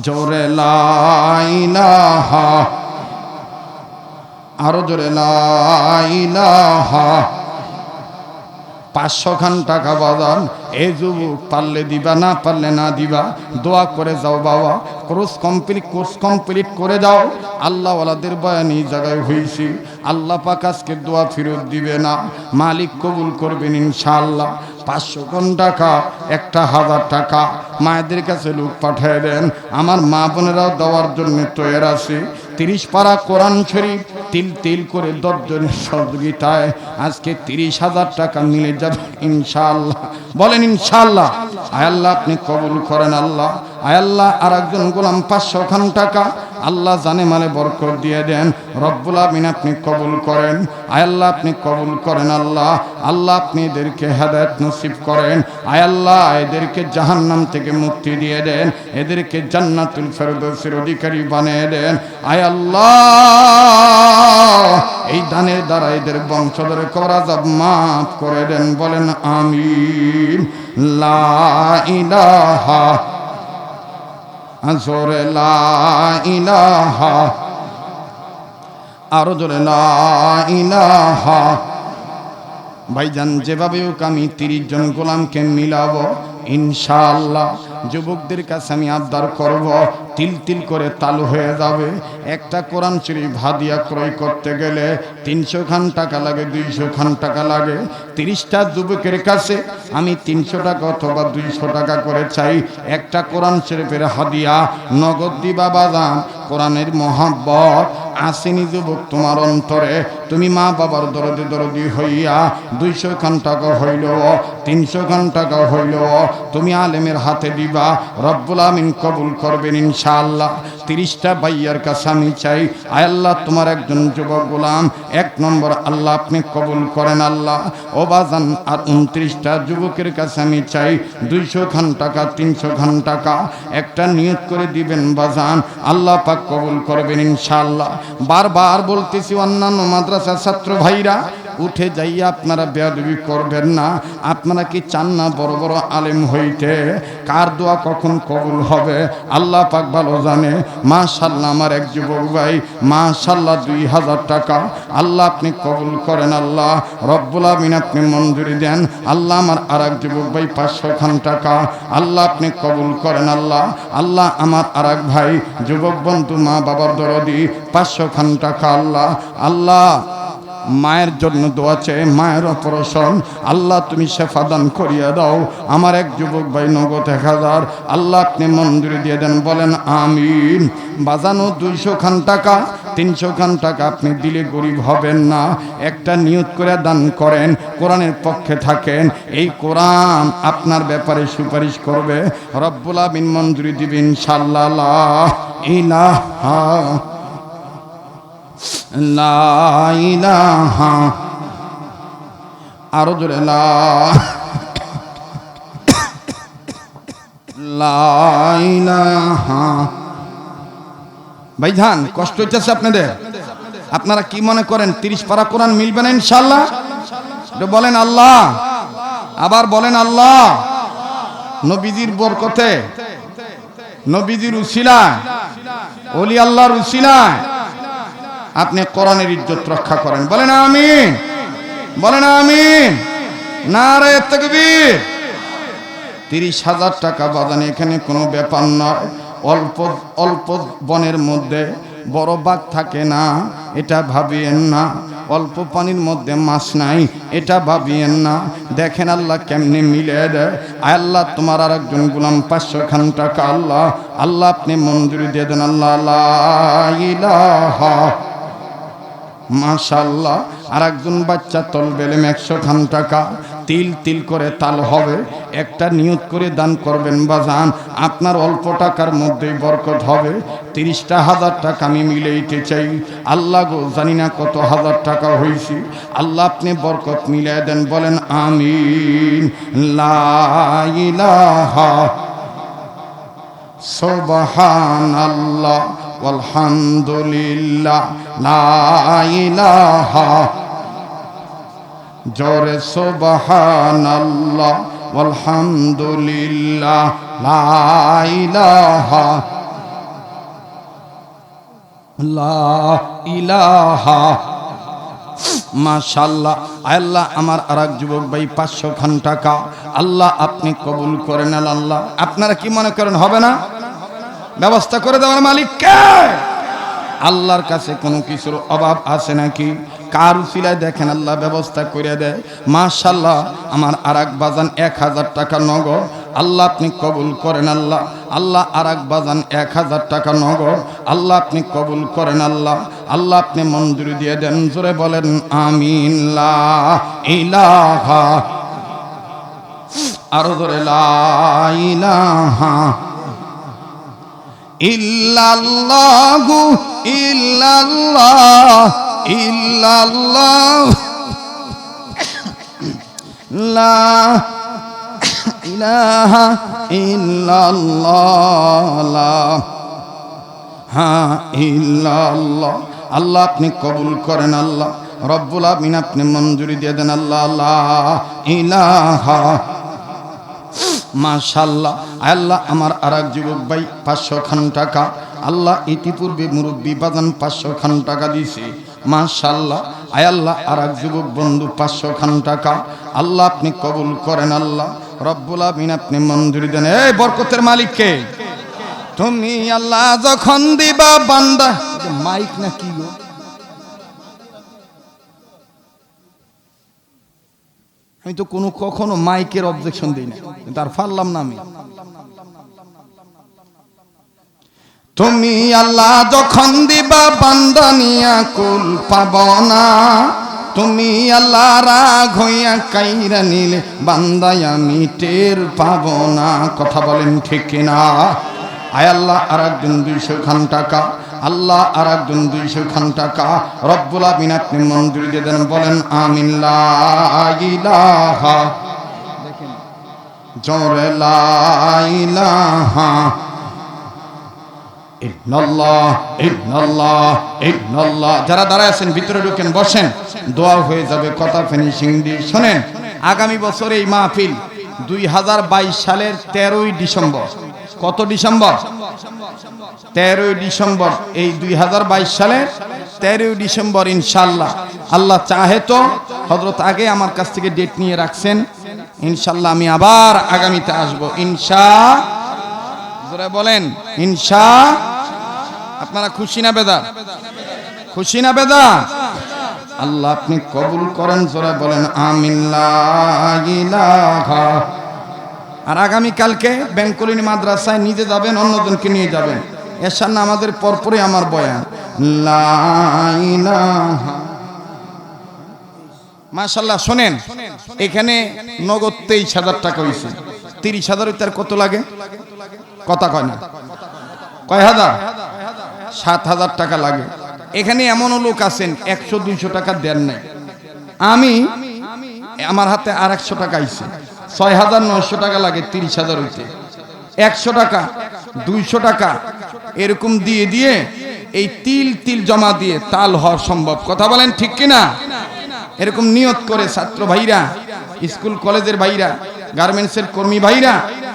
জোরে লা ইলাহা, আরো জোরে লা ইলাহা। 500 খান টাকা বাদান এই যুবক পারলে দিবা, না পারলে না দিবা। দোয়া করে যাও বাবা, কোর্স কমপ্লিট করে যাও। আল্লাহওয়ালাদের বয়ান এই জায়গায় হয়েছি, আল্লাহ পাক আজকে দোয়া ফেরত দিবে না, মালিক কবুল করবেন ইনশাআল্লাহ। 500 খান টাকা 1000 টাকা মায়েদের কাছে লোক পাঠিয়ে দেন, আমার মা বোনেরাও দেওয়ার জন্য তৈরি আছে। 30 পারা কোরআন শরীফ তিল তিল করে 10 জনের সহযোগিতায় আজকে 30,000 টাকা মিলে যাবে ইনশাআল্লাহ। বলেন ইনশাআল্লাহ। আয় আল্লাহ আপনি কবুল করেন। আল্লাহ আয় আল্লাহ আর একজন গোলাম 500 খান টাকা আল্লাহ জানে মালে বরকত দিয়ে দেন। রব্বুল আমিন আপনি কবুল করেন। আয় আল্লাহ আপনি কবুল করেন। আল্লাহ আল্লাহ আপনি এদেরকে হেদায়েত নসিব করেন। আয় আল্লাহ এদেরকে জাহান্নাম থেকে মুক্তি দিয়ে দেন, এদেরকে জান্নাতুল ফেরদৌসের অধিকারী বানিয়ে দেন। আয় আল্লাহ এই দানের দ্বারা এদের বংশধরের কবরাজাব মাফ করে দেন। বলেন আমিন। লা ইলাহা, জোরে লা ইলাহা, আরো জোরে লা ইলাহা। ভাইজান যেভাবে হোক আমি 30 জন গোলামকে মিলাবো ইনশাআল্লাহ। যুবকদের কাছে আমি আবদার করব, তিল তিল করে তালু হয়ে যাবে। একটা কোরআন শরীফ হাদিয়া ক্রয় করতে গেলে 300 খান টাকা লাগে, 200 খান টাকা লাগে। 30টা যুবকের কাছে আমি 300 টাকা অথবা 200 টাকা করে চাই। একটা কোরআন শরীফের হাদিয়া নগদ দিবা বাজান। কোরআনের মহব্বত আসেনি যুবক তোমার অন্তরে, তুমি মা বাবার দরদি হইয়া 200 খান টাকা হইল, 300 খান টাকা হইল, তুমি আলেমের হাতে দিবা, রব্বুল আমিন কবুল করবেন ইনশাআল্লাহ। 30টা ভাইয়ার কাছে আমি চাই, আয় আল্লাহ তোমার একজন যুবক গোলাম 1 নম্বর আল্লাহ আপনি কবুল করেন। আল্লাহ ও বাজান আর 29টা যুবকের কাছে আমি চাই 200 খান টাকা, 300 খান টাকা একটা নিয়ত করে দিবেন বাজান, আল্লাহ পাক কবুল করবেন ইনশাআল্লাহ। বারবার বলতেছি অন্যান্য মাদ্রাসার ছাত্র ভাইরা উঠে যাইয়া আপনারা বেয়াদবি করবেন না। আপনারা কি চান না বড় বড় আলেম হইতে? কার দোয়া কখন কবুল হবে আল্লাহ পাক ভালো জানে। মাশাআল্লাহ আমার এক যুবক ভাই মাশাআল্লাহ 2000 টাকা আল্লাহ আপনি কবুল করেন, আল্লাহ রব্বুল আমিন আপনি মঞ্জুরি দেন। আল্লাহ আমার আরেক যুবক ভাই 500 খান টাকা আল্লাহ আপনি কবুল করেন, আল্লাহ আল্লাহ আমার আরেক ভাই যুবক বন্ধু মা বাবার দরদি 500 খান টাকা আল্লাহ আল্লাহ মায়ের জন্য দোয়া চেয়ে মায়ের অপারেশন আল্লাহ তুমি শেফা দান করিয়া দাও। আমার এক যুবক ভাই নগদ 1000 আল্লাহ আপনি মঞ্জুরি দিয়ে দেন, বলেন আমিন। বাজানো 200 খান টাকা 300 খান টাকা আপনি দিলে গরিব হবেন না। একটা নিয়ত করে দান করেন, কোরআনের পক্ষে থাকেন, এই কোরআন আপনার ব্যাপারে সুপারিশ করবে, রব্বুল আমিন মঞ্জুরি দিবেন ইনশাআল্লাহ। লা ইলাহা লা ইলাহা আরো জোরে লা ইলাহা। ভাইজান কষ্ট হইতেছে আপনাদের? আপনারা কি মনে করেন 30 পারা কোরআন মিলবে না ইনশাআল্লাহ? বলেন আল্লাহ, আবার বলেন আল্লাহ। নবীজির বরকতে, নবীজির উসিলায়, ওলি আল্লাহর উসিলায় আপনি কোরআনের ইজ্জত রক্ষা করেন, বলেন আমিন, বলেন আমিন। নারে তাকবীর। 30,000 টাকা বাজান এখানে কোনো ব্যাপার নয়। অল্প অল্প বনের মধ্যে বড় বাঘ থাকে না, এটা ভাবিয়েন না। অল্প পানির মধ্যে মাছ নাই, এটা ভাবিয়েন না। দেখেন আল্লাহ কেমনে মিলে দেয়। আল্লাহ তোমার আর একজন গোলাম 500 খান টাকা আল্লাহ আল্লাহ আপনি মঞ্জুরি দিয়ে দেন, আল্লাহ লা ইলাহা। মাশাআল্লাহ আর একজন বাচ্চা তলবেলেম 100 খান টাকা তিল তিল করে তাল হবে। একটা নিয়ত করে দান করবেন বাজান, আপনার অল্প টাকার মধ্যেই বরকত হবে। 30,000 টাকা আমি মিলাইতে চাই আল্লাহ গো, জানি না কত হাজার টাকা হয়েছি, আল্লাহ আপনি বরকত মিলিয়ে দেন, বলেন আমিন। লা ইলাহা সুবহানাল্লাহ আলহামদুলিল্লাহ লা ইলাহা জোরে সুবহানাল্লাহ আলহামদুলিল্লাহ লা ইলাহা লা ইলাহা। মাশাআল্লাহ আল্লাহ আমার আরেক যুবক ভাই 500 খান টাকা আল্লাহ আপনি কবুল করেন। আল্লাহ আপনারা কি মনে করেন হবে না? ব্যবস্থা করে দেওয়ার মালিক কে? আল্লাহর কাছে কোনো কিছুর অভাব আছে নাকি? কার উসিলায় দেখেন আল্লাহ ব্যবস্থা করে দেয়। মাশাআল্লাহ আমার আরেক বাজান 1000 টাকা নগদ আল্লাহ আপনি কবুল করেন, আল্লাহ আল্লাহ আরেক বাজান 1000 টাকা নগদ আল্লাহ আপনি কবুল করেন, আল্লাহ আল্লাহ আপনি মঞ্জুরি দিয়ে দেন, জোরে বলেন আমিন। লা ইলাহা আরো জোরে লা ইলাহা ইল্লাল্লাহু ইল্লাল্লাহ ইল্লাল্লাহ লা ইলাহা ইল্লাল্লাহ লা হা ইল্লাল্লাহ। আল্লাহ আপনি কবুল করেন, আল্লাহ রব্বুল আমিন আপনি মঞ্জুরি দিয়ে দেন, আল্লাহ লা ইলাহা। মাশাআল্লাহ আল্লাহ আমার আরেক যুবক ভাই 500 খান টাকা আল্লাহ ইতিপূর্বে মুরব্বী বাজান 500 খান টাকা দিয়েছে। মাশাআল্লাহ আল্লাহ আরেক যুবক বন্ধু 500 খান টাকা আল্লাহ আপনি কবুল করেন, আল্লাহ রব্বুল আমিন আপনি মঞ্জুরি দেন। এই বরকতের মালিক কে? তুমি আল্লাহ যখন দিবা বান্দা। মাইক না কি গো? আমি তো কখনো মাইকের অবজেকশন দিই না, তার পারলাম না আমি। তুমি আল্লাহ যখন দিবা বান্দা নিয়া কুল পাব না, তুমি আল্লাহ রাগ হইয়া কাইরা নিলে বান্দায় আমি টের পাব না। কথা বলেন ঠিক কিনা? আয় আল্লাহ আর একজন 200 খান টাকা আল্লাহ আর একজন 200 খান টাকা রব্বুল আমিন আপনি মঞ্জুরি দিয়ে দেন, বলেন আমিন। লা ইলাহা দেখেন জোরে লা ইলাহা ইন্নাল্লাহ ইন্নাল্লাহ ইন্নাল্লাহ। যারা দাঁড়ায় আছেন ভিতরে ঢুকেন, বসেন, দোয়া হয়ে যাবে। কথা ফিনিশিং দিয়ে শোনেন, আগামী বছর এই মাহফিল 2022 সালের 13ই ডিসেম্বর। কত ডিসেম্বর? 13ই ডিসেম্বর। এই 2022 সালের 13ই ডিসেম্বর ইনশাআল্লাহ, আল্লাহ চাহে তো হযরত আগে আমার কাছ থেকে ডেট নিয়ে রাখছেন। ইনশাআল্লাহ আমি আবার আগামীতে আসব জোরে বলেন ইনশা। আপনারা খুশি না বেদা? খুশি না বেদা? আল্লাহ আপনি কবুল করেন, জোরে বলেন আমিন লা ইলাহা। আর আগামী কালকে ব্যাংকলিনী মাদ্রাসায় নিজে যাবেন, অন্যজনকে নিয়ে যাবেন। এশার নামাজের পরপরই আমার বয়ান। লা ইলাহা মাশাআল্লাহ। শোনেন, এখানে নগদ 23,000 টাকা হয়েছে। 30,000 তার কত লাগে? কথা কয় না, কয় হাজার? 7,000 টাকা লাগে। এখানে এমনও লোক আছেন 100-200 টাকা দেন নাই। আমি আমার হাতে আর 100 টাকা আইছে, 6,900 টাকা লাগে 30,000 হইতে। 100 টাকা 200 টাকা এরকম দিয়ে দিয়ে এই তিল জমা দিয়ে তাল হওয়া সম্ভব। কথা বলেন ঠিক কিনা? এরকম নিয়ত করে ছাত্র ভাইরা, স্কুল কলেজের ভাইরা, গার্মেন্টসের কর্মী ভাইরা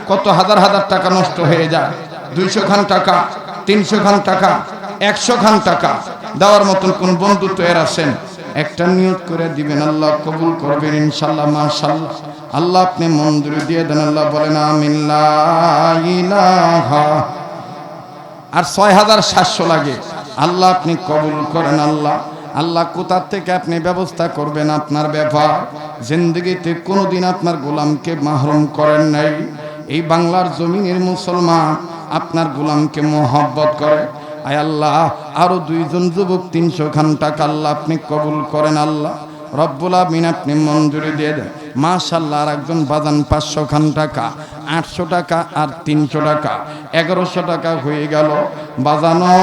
কত হাজার হাজার টাকা নষ্ট হয়ে যায়। 200 খান টাকা, 300 খান টাকা, 100 খান টাকা দেওয়ার মতন কোন বন্ধু তৈরি আছেন? একটা নিয়ত করে দিবেন, আল্লাহ কবুল করবেন ইনশাআল্লাহ। মাশাআল্লাহ, আল্লাহ আপনি মঞ্জুরি দিয়ে দেন। আল্লাহ বলেন আমিন লা ইলাহা। আর 6,700 লাগে। আল্লাহ আপনি কবুল করেন। আল্লাহ কোথা থেকে আপনি ব্যবস্থা করবেন? আপনার ব্যাপার। জিন্দেগিতে কোনোদিন আপনার গোলামকে মাহরুম করেন নাই। এই বাংলার জমিনের মুসলমান আপনার গোলামকে মোহাব্বত করে। আয় আল্লাহ, আরো 2জন যুবক 300 খান টাকা আল্লাহ আপনি কবুল করেন। আল্লাহ রব্বুল আমিন আপনি মঞ্জুরি দিয়ে দেন। মাশাআল্লাহ, আর একজন বাজান 500 খান টাকা, 800 টাকা আর 300 টাকা 1100 টাকা হয়ে গেল বাজানো।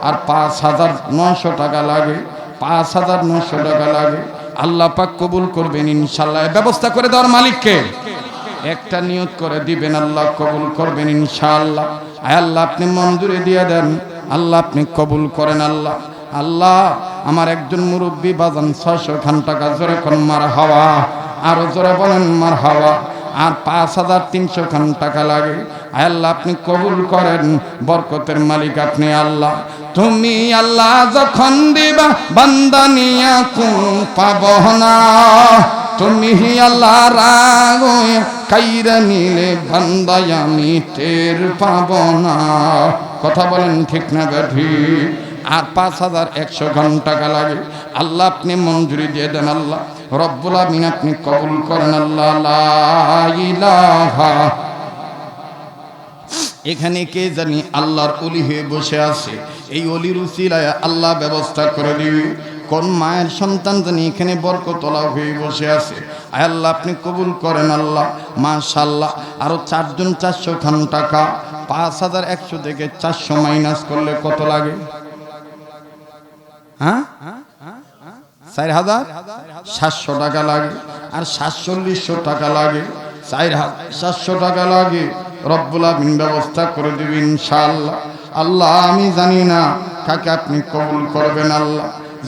আর 5,900 টাকা লাগে, 5,900 টাকা লাগে। আল্লাহ পাক কবুল করবেন ইনশাআল্লাহ। ব্যবস্থা করে দেওয়ার মালিককে একটা নিয়ত করে দিবেন, আল্লাহ কবুল করবেন ইনশাআল্লাহ। আয় আল্লাহ আপনি মঞ্জুরি দিয়ে দেন। আল্লাহ আপনি কবুল করেন। আল্লাহ আমার একজন মুরব্বী বাজান 600 খান টাকা, জোরে কোন মারহাবা, আরো জোরে বলেন মারহাবা। আর 5,300 খান টাকা লাগে। আয় আল্লাহ আপনি কবুল করেন, বরকতের মালিক আপনি আল্লাহ। তুমি আল্লাহ যখন দিবা বান্দা নিয়া কোন পাব না। তুমি আল্লাহ রাগ কাইরা নিলে বান্দা আমি টের পাব না। কথা বলেন ঠিক না বেঠিক? আর 5,100 খান টাকা লাগে। আল্লাহ আপনি মঞ্জুরি দিয়ে দেন। আল্লাহ রব্বুল আমিন আপনি কবুল করেন। আল্লাহ লা ইলাহা। এখানে কে জানি আল্লাহর ওলি হয়ে বসে আছে। এই ওলির উসিলায় আল্লাহ ব্যবস্থা করে দিবে। কোন মায়ের সন্তান জানি এখানে বরকতলা হয়ে বসে আছে। আয় আল্লাহ আপনি কবুল করেন। আল্লাহ মাশাআল্লাহ, আরো 4জন 400 খান টাকা। 5,100 থেকে 400 মাইনাস করলে কত লাগে? হ্যাঁ, 4,700 টাকা লাগে। আর 4,700 টাকা লাগে, 4,700 টাকা লাগে। রব্বুল আমিন ব্যবস্থা করে দিবেন ইনশাআল্লাহ। আল্লাহ আমি জানি না কাকে আপনি কবুল করবেন। আল্লাহ